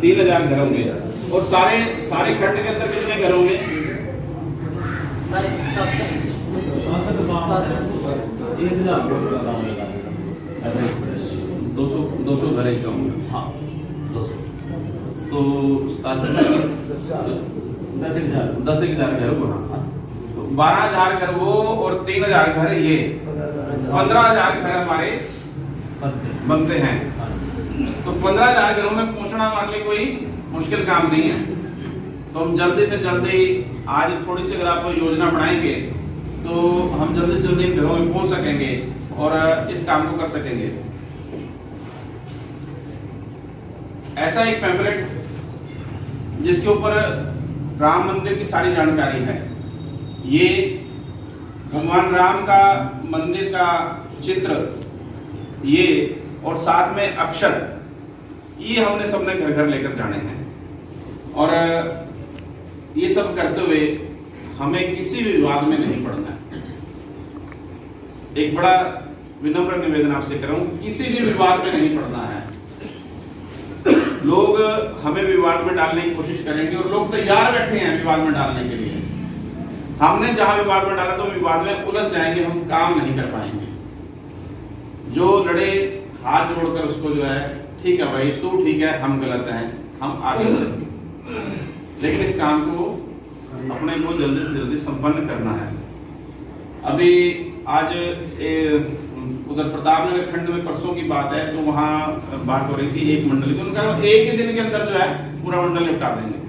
3,000 घर होंगे। और सारे खंड के अंदर कितने घर होंगे? 200 घर ही होंगे। हाँ, 200। तो 10,000 घर होगा। तो 12,000 घर वो और 3,000 घर ये, 15,000 घर हमारे बनते हैं। तो 15,000 घरों में पहुंचना हमारे लिए कोई मुश्किल काम नहीं है। तो हम जल्दी से जल्दी आज थोड़ी सी अगर आप योजना बनाएंगे तो हम जल्दी से जल्दी इन घरों में पहुंच सकेंगे और इस काम को कर सकेंगे। ऐसा एक पैम्फलेट जिसके ऊपर राम मंदिर की सारी जानकारी है, ये भगवान राम का मंदिर का चित्र, ये और साथ में अक्षर, ये हमने सबने घर घर लेकर जाने हैं। और ये सब करते हुए हमें किसी भी विवाद में नहीं पड़ना है। एक बड़ा विनम्र निवेदन आपसे कर रहा हूं, किसी भी विवाद में नहीं पड़ना है। लोग हमें विवाद में डालने की कोशिश करेंगे और लोग तैयार बैठे हैं विवाद में डालने के लिए। हमने जहां विवाद में डाला तो विवाद में उलझ जाएंगे, हम काम नहीं कर पाएंगे। जो लड़े हाथ जोड़कर उसको जो है, ठीक है भाई तू ठीक है हम गलत हैं, हम आगे बढ़ेंगे। लेकिन इस काम को अपने को जल्दी से जल्दी संपन्न करना है। अभी आज उधर प्रतापनगर खंड में परसों की बात है, तो वहां बात हो रही थी एक मंडल की, उनका एक ही दिन के अंदर जो है पूरा मंडल निपटा देंगे,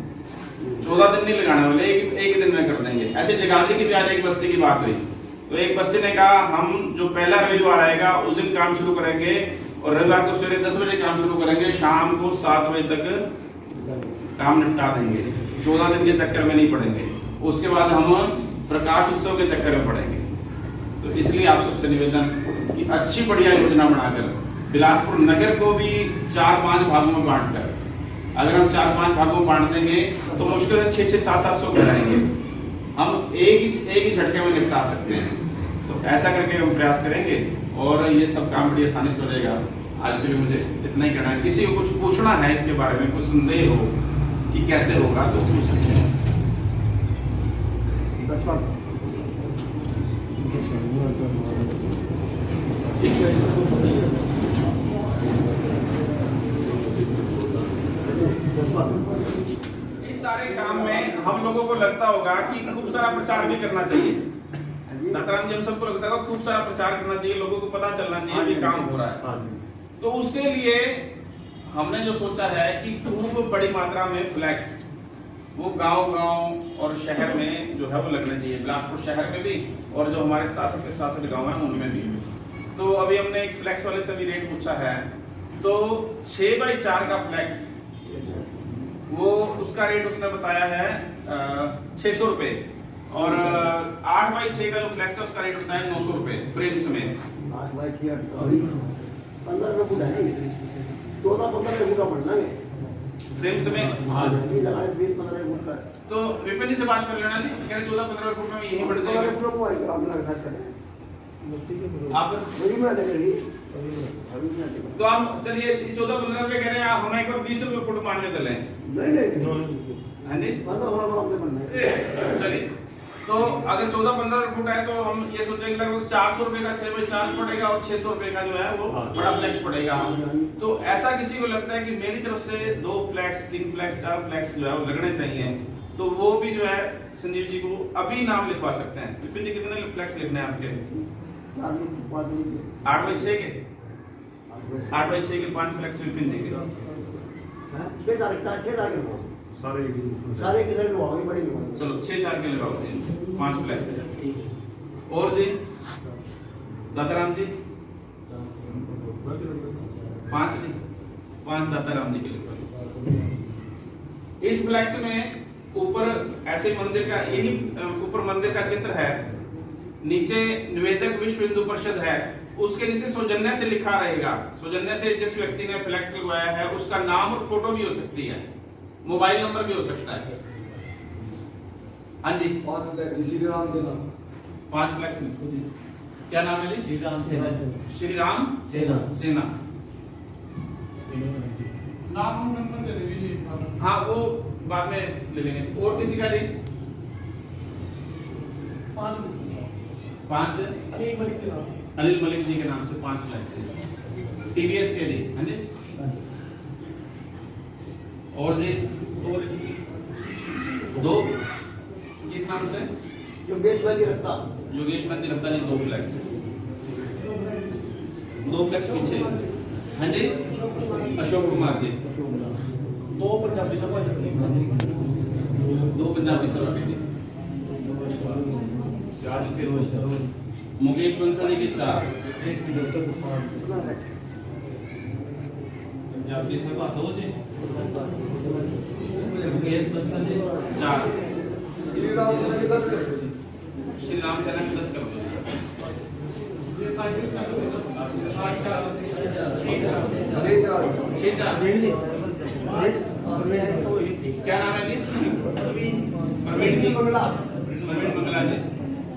14 दिन नहीं लगाने वाले, एक ही दिन में कर देंगे। ऐसे जगाधरी की भी आज एक बस्ती की बात हुई, तो एक बस्ती ने कहा हम जो पहला रविवार आएगा उस दिन काम शुरू करेंगे और रविवार को सवेरे 10 बजे काम शुरू करेंगे, शाम को 7 बजे तक काम निपटा देंगे, 14 दिन के चक्कर में नहीं पड़ेंगे। उसके बाद हम प्रकाश उत्सव के चक्कर में पड़ेंगे। तो इसलिए आप सबसे निवेदन कि अच्छी बढ़िया योजना बनाकर बिलासपुर नगर को भी 4-5 भागों में बांटकर, अगर हम 4-5 भागों में बांट देंगे तो मुश्किल है 600 700 घर आएंगे, हम एक ही झटके में निपटा सकते हैं। तो ऐसा करके हम प्रयास करेंगे और ये सब काम बड़ी आसानी से हो जाएगा। आज के लिए मुझे इतना ही कहना है। किसी को कुछ पूछना है इसके बारे में, कुछ संदेह हो कि कैसे होगा तो पूछ सकते हैं। इस सारे काम में हम लोगों को लगता होगा कि खूब सारा प्रचार भी करना चाहिए। दाताराम जी हम सबको लगता है खूब सारा प्रचार करना चाहिए, लोगों को पता चलना चाहिए कि काम हो रहा है। तो उसके लिए हमने जो सोचा है कि खूब बड़ी मात्रा में फ्लैक्स वो गांव और शहर में जो है वो लगने चाहिए, बिलासपुर शहर में भी और जो हमारे 67 गांव हैं उनमें भी। तो अभी हमने एक फ्लैक्स वाले से भी रेट पूछा है, तो 6x4 का फ्लैक्स वो उसका रेट उसने बताया है 600 रुपए, और 8x6 का जो फ्लैक्स है उसका रेट होता है 900 रुपए फ्रेम्स में। 8x6 15 फुट है, 14-15 फुट का पड़ना है फ्रेम्स में। ये लगाए 20-15 फुट का। तो विपिन जी से बात कर लेना, कह रहे 14-15 फुट में यही बढ़ जाएगा। 15 फुट को आएगा आप लगा खर्च करें, आप वही बना देंगे। तो आप चलिए 14-15 रुपए कह रहे हैं, हम एक और 20 रुपए फुट मान के चले। नहीं हाँ जी आपने बनना है। चलिए, तो अगर 14-15 फुट है तो हम ये सोचेंगे लगभग 400 रुपए का 6x4 पड़ेगा और 600 रुपए का जो है वो बड़ा फ्लैक्स पड़ेगा। तो ऐसा किसी को लगता है कि मेरी तरफ से 2 फ्लैक्स 3 फ्लैक्स 4 फ्लैक्स जो है वो लगने चाहिए, तो वो भी जो है संजीव जी को अभी नाम लिखवा सकते हैं। विपिन जी कितने फ्लैक्स लिखने हैं आपके? 8x6 के 8x6 के 5 फ्लैक्स विपिन जी के। सारे किधर लगवाओगे बड़ी लगवाओगे। चलो 6-4 के लगाओ, 5 फ्लैक्स है। और जी दाताराम जी 5 जी 5 दाताराम जी के लगाओ। इस फ्लैक्स में ऊपर ऐसे मंदिर का, यही ऊपर मंदिर का चित्र है, नीचे निवेदक विश्व हिंदू परिषद है, उसके नीचे सौजन्य से लिखा रहेगा। सौजन्य से जिस व्यक्ति ने फ्लैक्स लगवाया है उसका नाम और फोटो भी हो सकती है, मोबाइल नंबर भी हो सकता है। हाँ जी 5 फ्लैक्स श्री राम सेना, 5 फ्लैक्स लिखो जी। क्या नाम है जी? श्री राम सेना। श्री राम सेना। नाम नंबर दे दीजिए। हाँ वो बाद में ले लेंगे। और किसी का जी? 5 अली मलिक के नाम से, अनिल मलिक जी के नाम से 5 फ्लैक्स टीवीएस के जी। हाँ जी और जी 2 किस नाम से? योगेश भाई की रखता योगेश मंदिर रखता जी 2 फ्लैक्स, 2 फ्लैक्स पीछे। हाँ जी, अशोक कुमार जी, 2 पंजाबी सभा 2 पंजाबी सभा के जी, मुकेश बंसल जी के 4, पंजाबी सभा 2 जी, मुकेश बंसल जी 4, श्री राम सेना के 10 कर दो जी। श्री राम सेना के 10 कर दो। ये साइकिल का 8 4 छह चार। क्या नाम है जी? प्रवीण जी, मंगला प्रवीण मंगला जी,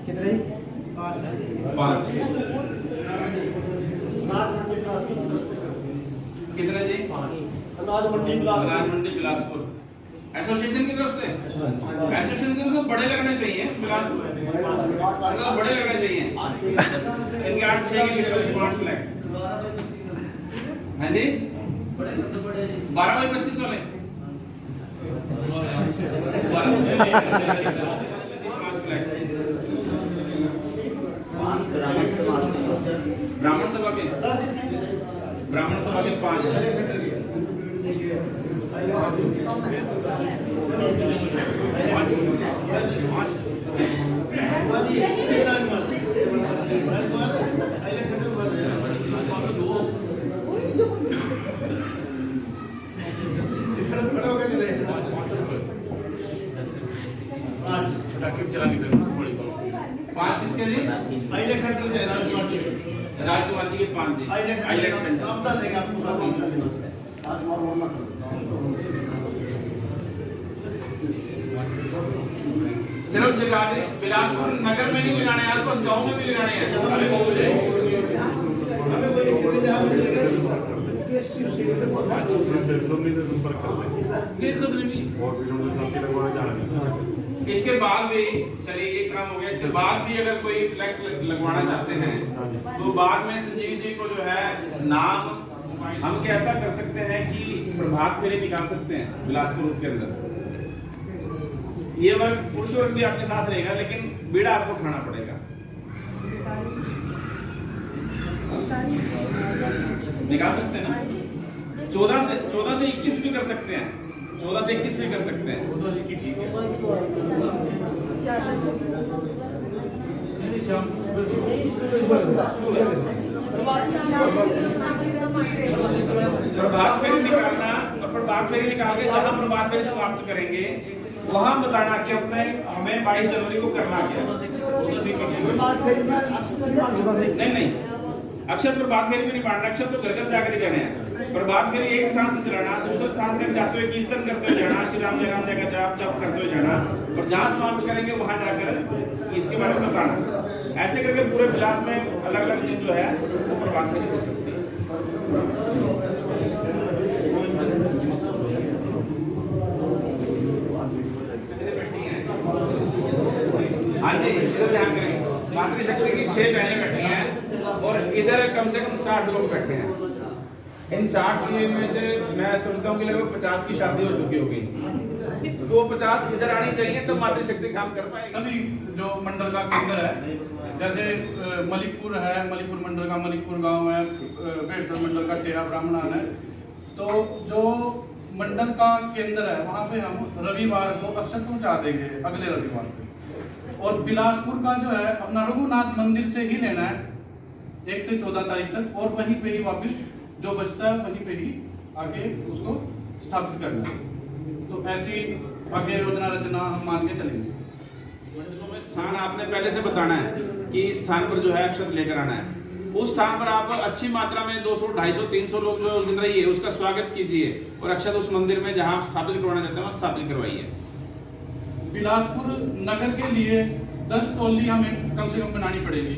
कितने 5। कितने जी? अनाज मंडी बिलासपुर अनाज मंडी बिलासपुर। एसोसिएशन की तरफ से, एसोसिएशन की तरफ से बड़े लगने चाहिए बिलासपुर में, मतलब बड़े लगने चाहिए। इनके 8 6 के लिए 5 फ्लैक्स। हाँ जी, 12 बाई 25 वाले 5 फ्लैक्स। ब्राह्मण सभा के 5। पांच किसके जी? राजकुमार जी के 5 जी, आईलेट सेंटर। सिर्फ जगाधरी बिलासपुर नगर में नहीं लगाने हैं, आसपास गांव में भी लगाने हैं। इसके बाद भी चलिए ये काम हो गया। इसके बाद भी अगर कोई फ्लैक्स लगवाना चाहते हैं तो बाद में संजीव जी को जो है नाम हम कैसा कर सकते हैं कि प्रभात फेरी निकाल सकते हैं बिलासपुर के अंदर। ये वर्ग पुरुष वर्ग भी आपके साथ रहेगा, लेकिन बीड़ा आपको उठाना पड़ेगा। निकाल सकते हैं ना? 14 से 21 भी कर सकते हैं, 14 से 21 भी कर सकते हैं। 14 से 21 ठीक है। प्रभात फेरी निकालना और प्रभात फेरी निकाल के जहां प्रभात फेरी समाप्त करेंगे वहां बताना कि अपने हमें 22 जनवरी को करना क्या। नहीं, अक्षर प्रभात फेरी में नहीं बांटना, अक्षर तो घर घर जाकर ही जाने हैं। प्रभात फेरी एक स्थान से चलाना, दूसरे स्थान तक जाते हुए कीर्तन करते हुए जाना, श्री राम जय राम जय का जाप करते हुए जाना, और जहां समाप्त करेंगे वहां जाकर इसके बारे में बताना। ऐसे करके पूरे बिलास में अलग अलग दिन जो है वो प्रभात फेरी हो सकती है। हाँ जी, इधर ध्यान करें। मातृशक्ति की 6 बहनें बैठी हैं और इधर कम से कम 60 लोग बैठे हैं। इन 60 में से मैं समझता हूँ कि लगभग 50 की शादी हो चुकी होगी, तो 50 इधर आनी चाहिए तब मातृशक्ति काम कर पाएगी। सभी जो मंडल का केंद्र है, जैसे मलिकपुर है, मलिकपुर मंडल का मलिकपुर गांव है, बेड़तर मंडल का टेरा ब्राह्मणान है, तो जो मंडल का केंद्र है वहाँ पे हम रविवार को अक्षर पहुँचा देंगे, अगले रविवार को। और बिलासपुर का जो है अपना रघुनाथ मंदिर से ही लेना है 1 से 14 तारीख तक, और वहीं पे ही वापस जो बचता है वहीं पे ही आके उसको स्थापित करना है। तो ऐसी आगे योजना रचना हम मान के चलेंगे। मंडलों में स्थान आपने पहले से बताना है कि इस स्थान पर जो है अक्षत लेकर आना है। उस स्थान पर आप अच्छी मात्रा में 200, 250, 300 लोग जो उस दिन रहिए, उसका स्वागत कीजिए और अक्षत उस मंदिर में जहाँ स्थापित करवाना चाहते हैं वहाँ स्थापित करवाइए। बिलासपुर नगर के लिए 10 टोली हमें कम से कम बनानी पड़ेगी।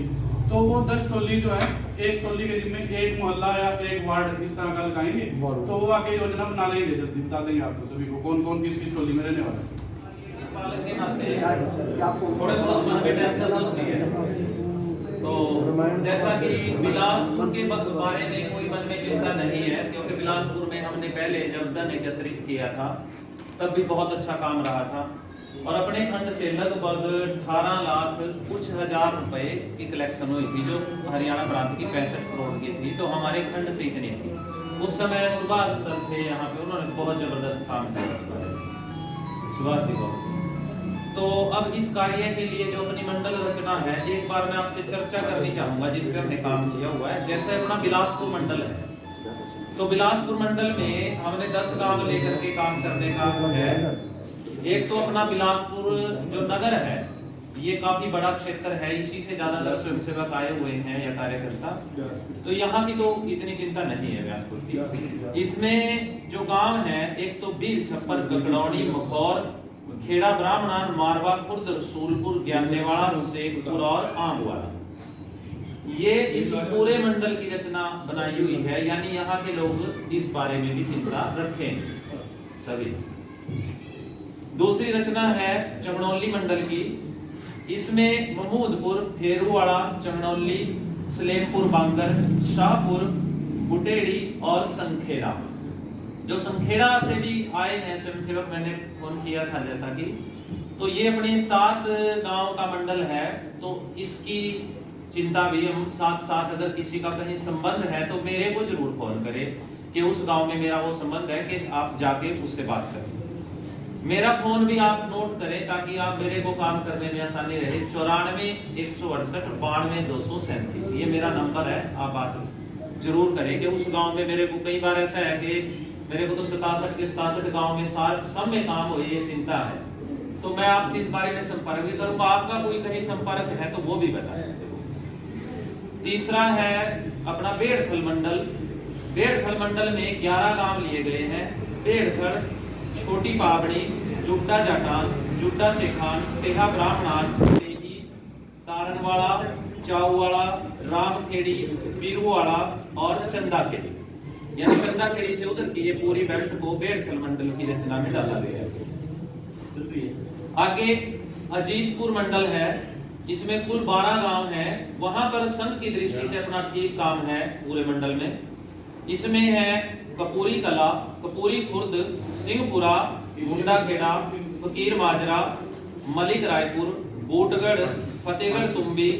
तो वो 10 टोली जो है, एक टोली के जिम्मे एक मोहल्ला या एक वार्ड इस तरह का लगाएंगे, तो वो आगे योजना बना लेंगे। जल्दी बता देंगे आपको सभी को कौन कौन किस किस टोली में रहने वाला है। तो जैसा कि बिलासपुर के बारे में कोई मन में चिंता नहीं है, क्योंकि बिलासपुर में हमने पहले जब धन एकत्रित किया था तब भी बहुत अच्छा काम रहा था। और अपने खंड से लगभग 18 लाख कुछ हजार रुपए की कलेक्शन हुई थी, जो हरियाणा प्रांत की 65 करोड़ की थी। तो हमारे खंड से इतनी थी। उस समय सुभाष सर थे यहाँ पे, उन्होंने बहुत जबरदस्त काम किया सुभाष जी को। तो अब इस कार्य के लिए जो अपनी मंडल रचना है, एक बार मैं आपसे चर्चा करनी चाहूंगा जिस पे हमने काम किया हुआ है। जैसे अपना बिलासपुर मंडल है, तो बिलासपुर मंडल में हमने 10 गांव लेकर के काम करने का है। एक तो अपना बिलासपुर जो नगर है, ये काफी बड़ा क्षेत्र है, इसी से ज्यादातर स्वयंसेवक आए हुए हैं या कार्यकर्ता। तो यहाँ की तो इतनी चिंता नहीं है बिलासपुर की। इसमें जो गांव है, एक तो बीर छप्पर, ककड़ौनी, मखौर, खेड़ा, ब्राह्मणान, मारवा, खुर्द, रसूलपुर, ज्ञानेवाड़ा, शेखपुर और आमवाड़ा। ये इस पूरे मंडल की रचना बनाई हुई है, यानी यहाँ के लोग इस बारे में भी चिंता रखें सभी। दूसरी रचना है चंगनौली मंडल की। इसमें महमूदपुर, फेरूवाड़ा, चंगनौली, सलेमपुर, बांगर, शाहपुर, बुटेड़ी और संखेड़ा। जो संखेड़ा से भी आए हैं स्वयंसेवक, मैंने फोन किया था जैसा कि, तो ये अपने 7 गांव का मंडल है। तो इसकी चिंता भी हम साथ साथ, अगर किसी का कहीं संबंध है तो मेरे को जरूर फोन करें कि उस गांव में मेरा वो संबंध है, कि आप जाके उससे बात करें। मेरा फोन भी आप नोट करें ताकि आप मेरे को काम करने में आसानी रहे। 94 168 92 237, ये मेरा नंबर है। आप बात जरूर करें कि उस गांव में मेरे को, कई बार ऐसा है कि मेरे को तो 67 के 67 गांव में सब में काम हो, ये चिंता है। तो मैं आपसे इस बारे में संपर्क भी करूंगा। आपका कोई कहीं संपर्क है तो वो भी बताएं। तीसरा है अपना बेड़थल मंडल। बेड़थल मंडल में 11 गांव लिए गए हैं। बेड़थल, छोटी पाबड़ी, जुड्डा जाटान, जुड्डा शेखान, टेहा ब्राह्मणान, टेही, तारणवाड़ा, चाऊवाड़ा, रामखेड़ी, पीरूवाड़ा और चंदाखेड़ी। यानी चंदाखेड़ी से उधर की ये पूरी बेल्ट को बेड़थल मंडल की रचना में डाला गया है। आगे अजीतपुर मंडल है, इसमें कुल 12 गांव हैं। वहां पर संघ की दृष्टि से अपना ठीक काम है पूरे मंडल में। इसमें है कपूरी कला, कपूरी खुर्द, सिंहपुरा, मुंडा खेड़ा, फकीर माजरा, मलिक रायपुर, बूटगढ़, फतेहगढ़ तुम्बी,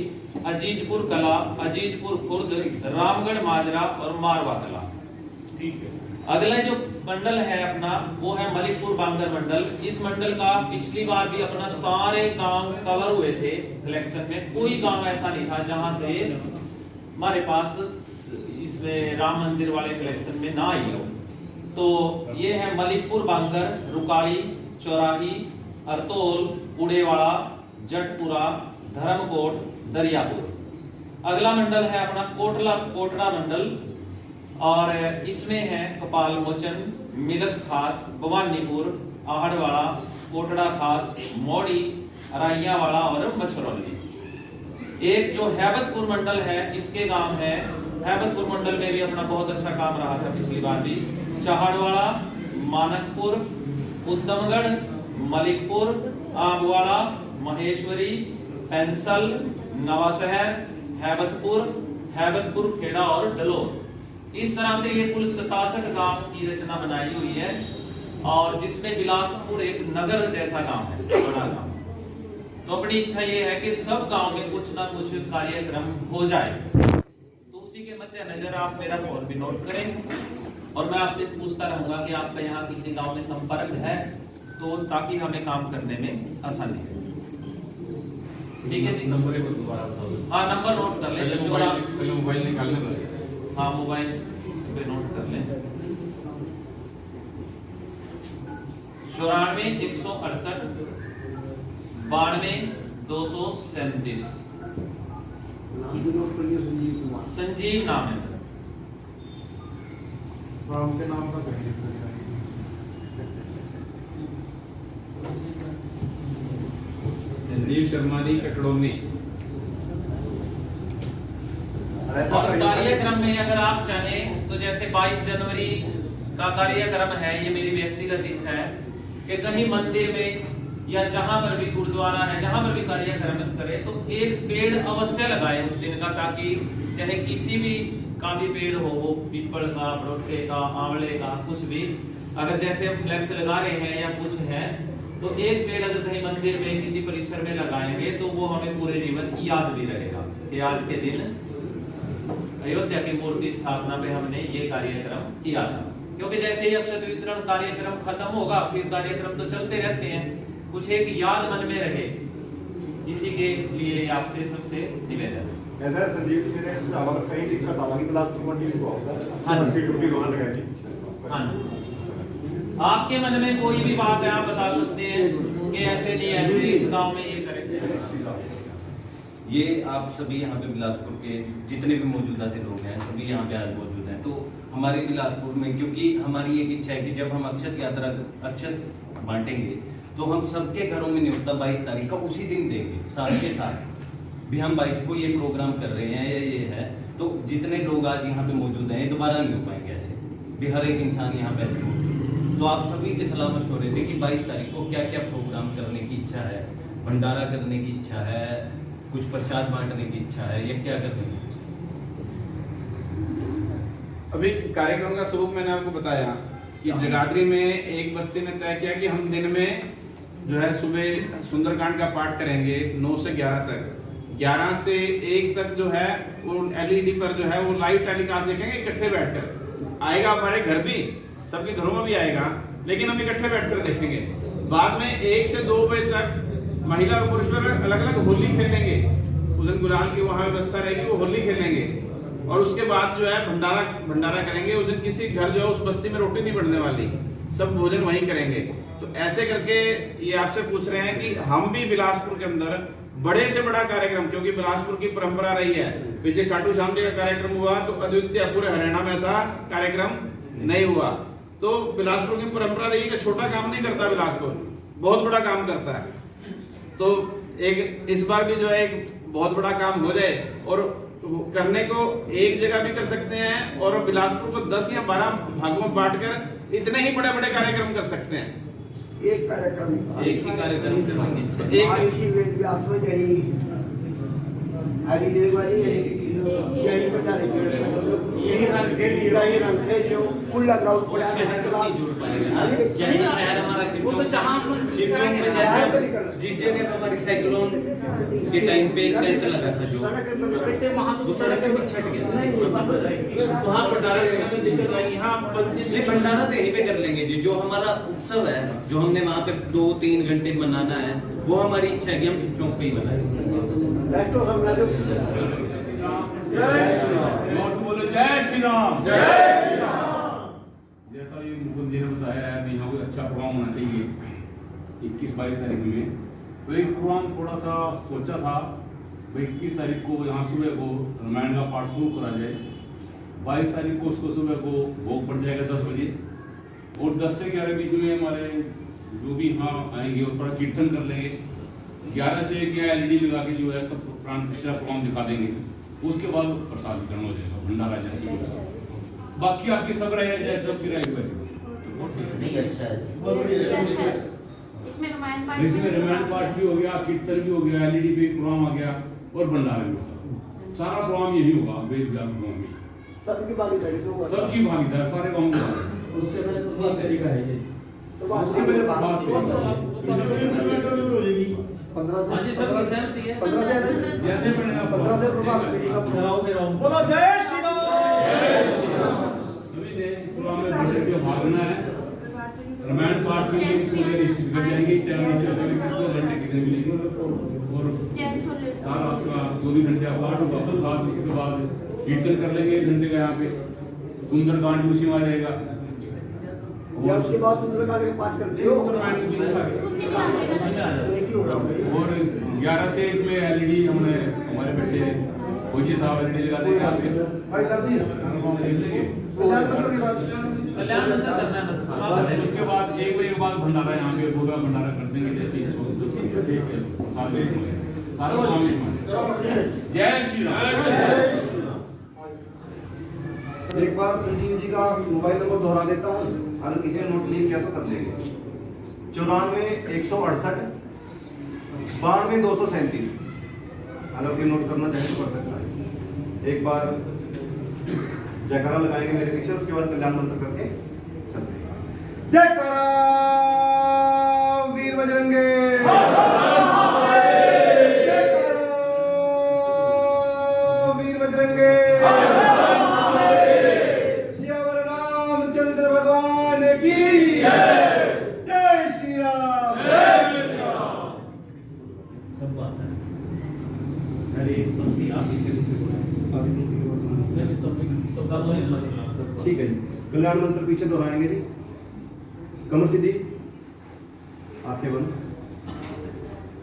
अजीजपुर कला, अजीजपुर खुर्द, रामगढ़ माजरा और मारवा कला। ठीक है। अगला जो मंडल है अपना, वो है मलिकपुर बांगर मंडल। इस मंडल का पिछली बार भी अपना सारे गांव कवर हुए थे सिलेक्शन में। कोई गांव ऐसा नहीं था जहां से हमारे पास इसमें राम मंदिर वाले कलेक्शन में ना आई हो। तो ये है मलिकपुर बांगर, रुकाली, चौराही, अरतोल, उड़ेवाड़ा, जटपुरा, धर्मकोट, दरियापुर। अगला मंडल है अपना कोटड़ा मंडल, और इसमें है कपाल मोचन, मिलक खास, भवानीपुर, आहड़वाड़ा, कोटड़ा खास, मोड़ी, अराइयावाड़ा और मछरौली। एक जो हैबतपुर मंडल है, इसके गांव है। हैबतपुर मंडल में भी अपना बहुत अच्छा काम रहा था पिछली बार भी। चहाड़वाड़ा, मानकपुर, उद्दमगढ़, मलिकपुर, आमवाड़ा, महेश्वरी, पेंसल, नवाशहर, हैबतपुर खेड़ा और डलोर। इस तरह से ये कुल 67 गांव की रचना बनाई हुई है, और जिसमें बिलासपुर एक नगर जैसा गांव है, बड़ा गांव। तो अपनी इच्छा ये है कि सब गांव में कुछ ना कुछ कार्यक्रम हो जाए। तो उसी के मद्देनजर आप मेरा फोन भी नोट करें, और मैं आपसे पूछता रहूंगा कि आपका यहाँ किसी गांव में संपर्क है, तो ताकि हमें काम करने में आसानी हो। ठीक है जी, नंबर एक दोबारा बताओ। हाँ, नंबर नोट कर ले। मोबाइल निकालने दो। हाँ, मोबाइल पे नोट कर लें। 94 168 92 237। नाम भी नोट करिए, संजीव कुमार। संजीव नाम है। राम के नाम का कहिए। संजीव शर्मा जी, कटड़ोनी। और कार्यक्रम में अगर आप चाहें तो जैसे 22 जनवरी का कार्यक्रम है, ये मेरी व्यक्तिगत इच्छा है कि कहीं मंदिर में या जहां पर भी गुरुद्वारा है, जहां पर भी कार्यक्रम करे तो एक पेड़ अवश्य लगाए उस दिन का, ताकि चाहे किसी भी का भी पेड़ हो, वो पीपल का, बरोटे का, आंवले का, कुछ भी, अगर जैसे हम फ्लैक्स लगा रहे हैं या कुछ है, तो एक पेड़ अगर कहीं मंदिर में किसी परिसर में लगाएंगे तो वो हमें पूरे जीवन याद भी रहेगा कि आज के दिन अयोध्या की मूर्ति स्थापना पे हमने ये कार्यक्रम किया था। क्योंकि जैसे ही अक्षत वितरण कार्यक्रम खत्म होगा फिर कार्यक्रम तो चलते रहते हैं, कुछ एक याद मन में रहे, इसी के लिए आपसे सबसे निवेदन। ऐसा है संजीव जी, मेरे हमारा कहीं दिक्कत आवागी बिलासपुर मंडी को होता है। हाँ जी। उसकी ड्यूटी वहां लगाई थी। हाँ, आपके मन में कोई भी बात है आप बता सकते हैं कि ऐसे नहीं ऐसे इस गांव में ये करें। ये आप सभी यहाँ पे बिलासपुर के जितने भी मौजूदा से लोग हैं सभी यहाँ पे आज मौजूद हैं। तो हमारे बिलासपुर में क्योंकि हमारी एक इच्छा है कि जब हम अक्षत बांटेंगे तो हम सबके घरों में न्योता 22 तारीख का उसी दिन देंगे। साथ के साथ भी हम 22 को ये प्रोग्राम कर रहे हैं या ये है, तो जितने लोग आज यहाँ पे मौजूद हैं दोबारा नहीं हो पाएंगे ऐसे भी, हर एक इंसान यहाँ पे ऐसे मौजूद। तो आप सभी के सलाह मशवरे से कि 22 तारीख को क्या क्या प्रोग्राम करने की इच्छा है, भंडारा करने की इच्छा है, कुछ प्रसाद बांटने की इच्छा है, या क्या करने की इच्छा है। अभी कार्यक्रम का स्वरूप मैंने आपको बताया कि जगाधरी में एक बस्ती ने तय किया कि हम दिन में जो है सुबह सुंदरकांड का पाठ करेंगे 9 से 11 तक, 11 से 1 तक जो है वो एलईडी पर जो है वो लाइव टेलीकास्ट देखेंगे इकट्ठे बैठकर। आएगा हमारे घर भी, सबके घरों में भी आएगा, लेकिन हम इकट्ठे बैठकर देखेंगे। बाद में 1 से 2 बजे तक महिला और पुरुष अलग अलग होली खेलेंगे, उस दिन गुलाल की वहां व्यवस्था रहेगी, वो होली खेलेंगे। और उसके बाद जो है भंडारा करेंगे। उस दिन किसी घर जो है उस बस्ती में रोटी नहीं बनने वाली, सब भोजन वहीं करेंगे। तो ऐसे करके ये आपसे पूछ रहे हैं कि हम भी बिलासपुर के अंदर बड़े से बड़ा कार्यक्रम, क्योंकि बिलासपुर की परंपरा रही है, पीछे खाटू श्याम जी का कार्यक्रम हुआ तो अद्वितीय पूरे हरियाणा में ऐसा कार्यक्रम नहीं हुआ। तो बिलासपुर की परंपरा रही है कि छोटा काम नहीं करता बिलासपुर, बहुत बड़ा काम करता है। तो एक इस बार भी जो है एक बहुत बड़ा काम हो जाए, और करने को एक जगह भी कर सकते हैं और बिलासपुर को 10 या 12 भागों में बांटकर इतने ही बड़े बड़े कार्यक्रम कर सकते हैं। एक कार्यक्रम, एक ही कार्यक्रम करवाएंगे। एक ऋषि वेद व्यास में यही हरिदेव वाली यही बजा यही रंग थे जो खुला ग्राउंड पड़ा है। जैसे शहर हमारा शिफ्टिंग में जैसे जिस जगह हमारी साइक्लोन के टाइम पे टेंट लगा था जो वो सड़क से भी छट गया, वहाँ भंडारा तो यहीं पे कर लेंगे जी। जो हमारा उत्सव है जो हमने वहाँ पे 2-3 घंटे मनाना है, वो हमारी इच्छा है कि हम शिव चौक पे ही मनाएंगे। जय श्री राम, जय श्री राम। जैसा ये मुकुंद जी ने बताया है कि यहाँ कोई अच्छा प्रोग्राम होना चाहिए 21-22 तारीख में। तो एक प्रोग्राम थोड़ा सा सोचा था भाई 21 तारीख को यहाँ सुबह को रामायण का पाठ शुरू करा जाए, 22 तारीख को उसको सुबह को भोग पड़ जाएगा 10 बजे, और 10 से 11 बीच में हमारे जो भी यहाँ आएंगे वो थोड़ा कीर्तन कर लेंगे। 11 से 1 एलईडी लगा के जो है सब प्राण प्रतिष्ठा प्रोग्राम दिखा देंगे। उसके बाद प्रसाद वितरण हो जाएगा, भंडारा जैसे। बाकी आपकी सब रहे जैसे सबकी रहे वैसे नहीं अच्छा है। इसमें रामायण पाठ भी हो गया, कीर्तन भी हो गया, एलईडी पे प्रोग्राम आ गया और भंडारा भी होगा। सारा प्रोग्राम यही होगा वेद व्यास प्रोग्राम में। सबकी भागीदारी होगा, सबकी भागीदारी सारे गाँव में। उससे पहले तो बात तरीका है ये, तो बात से पहले बात हो जाएगी 15 से 15 से जैसे 15 से प्रभात करेगा। बोलो जय श्री राम। सभी ने इस प्रोग्राम में बढ़ के भागना है। रामायण पाठ में पूरे निश्चित कर जाएंगे, कितने घंटे कितने मिलेंगे, और सारा आपका 24 घंटे का पाठ होगा। उसके बाद कीर्तन कर लेंगे 1 घंटे का, यहाँ पे सुंदरकांड भी उसी में आ जाएगा। या उसके बाद सुंदरकांड का पाठ करते हो और 11 से 1 में एलईडी हमने हमारे बेटे फौजी साहब एलईडी लगा देंगे आपके भाई साहब जी कल्याण मंत्र करना है बस। उसके बाद 1 बजे के बाद भंडारा यहाँ पे होगा, भंडारा कर देंगे जैसे सारा काम इसमें। जय श्री राम। एक बार संजीव जी का मोबाइल नंबर दोहरा देता हूँ, अगर किसी ने नोट नहीं किया तो कर लेंगे। 94 168 92 237। अगर कोई नोट करना चाहे तो कर सकता है। एक बार जयकारा लगाएंगे मेरे पीछे, उसके बाद कल्याण मंत्र करके चलते हैं। जयकारा वीर बजरंगे वीर बजरंगे श्यावर रामचंद्र भगवान की जय श्री राम। सबको आता है। अरे पंक्ति आप पीछे पीछे ठीक है जी। कल्याण मंत्र पीछे दोहराएंगे जी। कमर सीधी, आंखें बंद।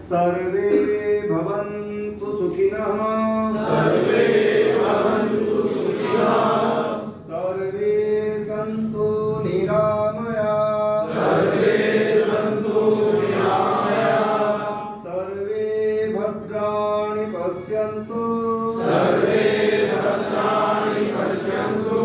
सर्वे भवन्तु सुखिनः, सर्वे भवन्तु सुखिनः, सर्वे सन्तु निरामयाः, सर्वे सन्तु निरामयाः, सर्वे भद्राणि पश्यन्तु, सर्वे भद्राणि पश्यन्तु,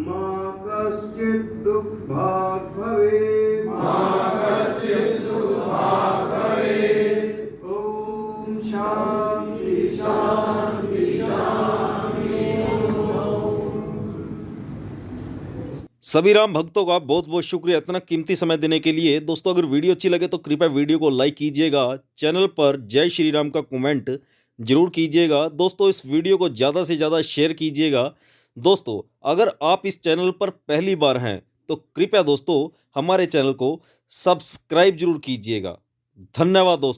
मा कश्चित् दुःखभाग् भवेत्, मा कश्चित् दुःखभाग् भवेत्। ओम शांति शांति शांति। सभी राम भक्तों का बहुत बहुत शुक्रिया इतना कीमती समय देने के लिए। दोस्तों अगर वीडियो अच्छी लगे तो कृपया वीडियो को लाइक कीजिएगा, चैनल पर जय श्री राम का कमेंट जरूर कीजिएगा। दोस्तों इस वीडियो को ज़्यादा से ज़्यादा शेयर कीजिएगा। दोस्तों अगर आप इस चैनल पर पहली बार हैं तो कृपया दोस्तों हमारे चैनल को सब्सक्राइब जरूर कीजिएगा। धन्यवाद दोस्तों।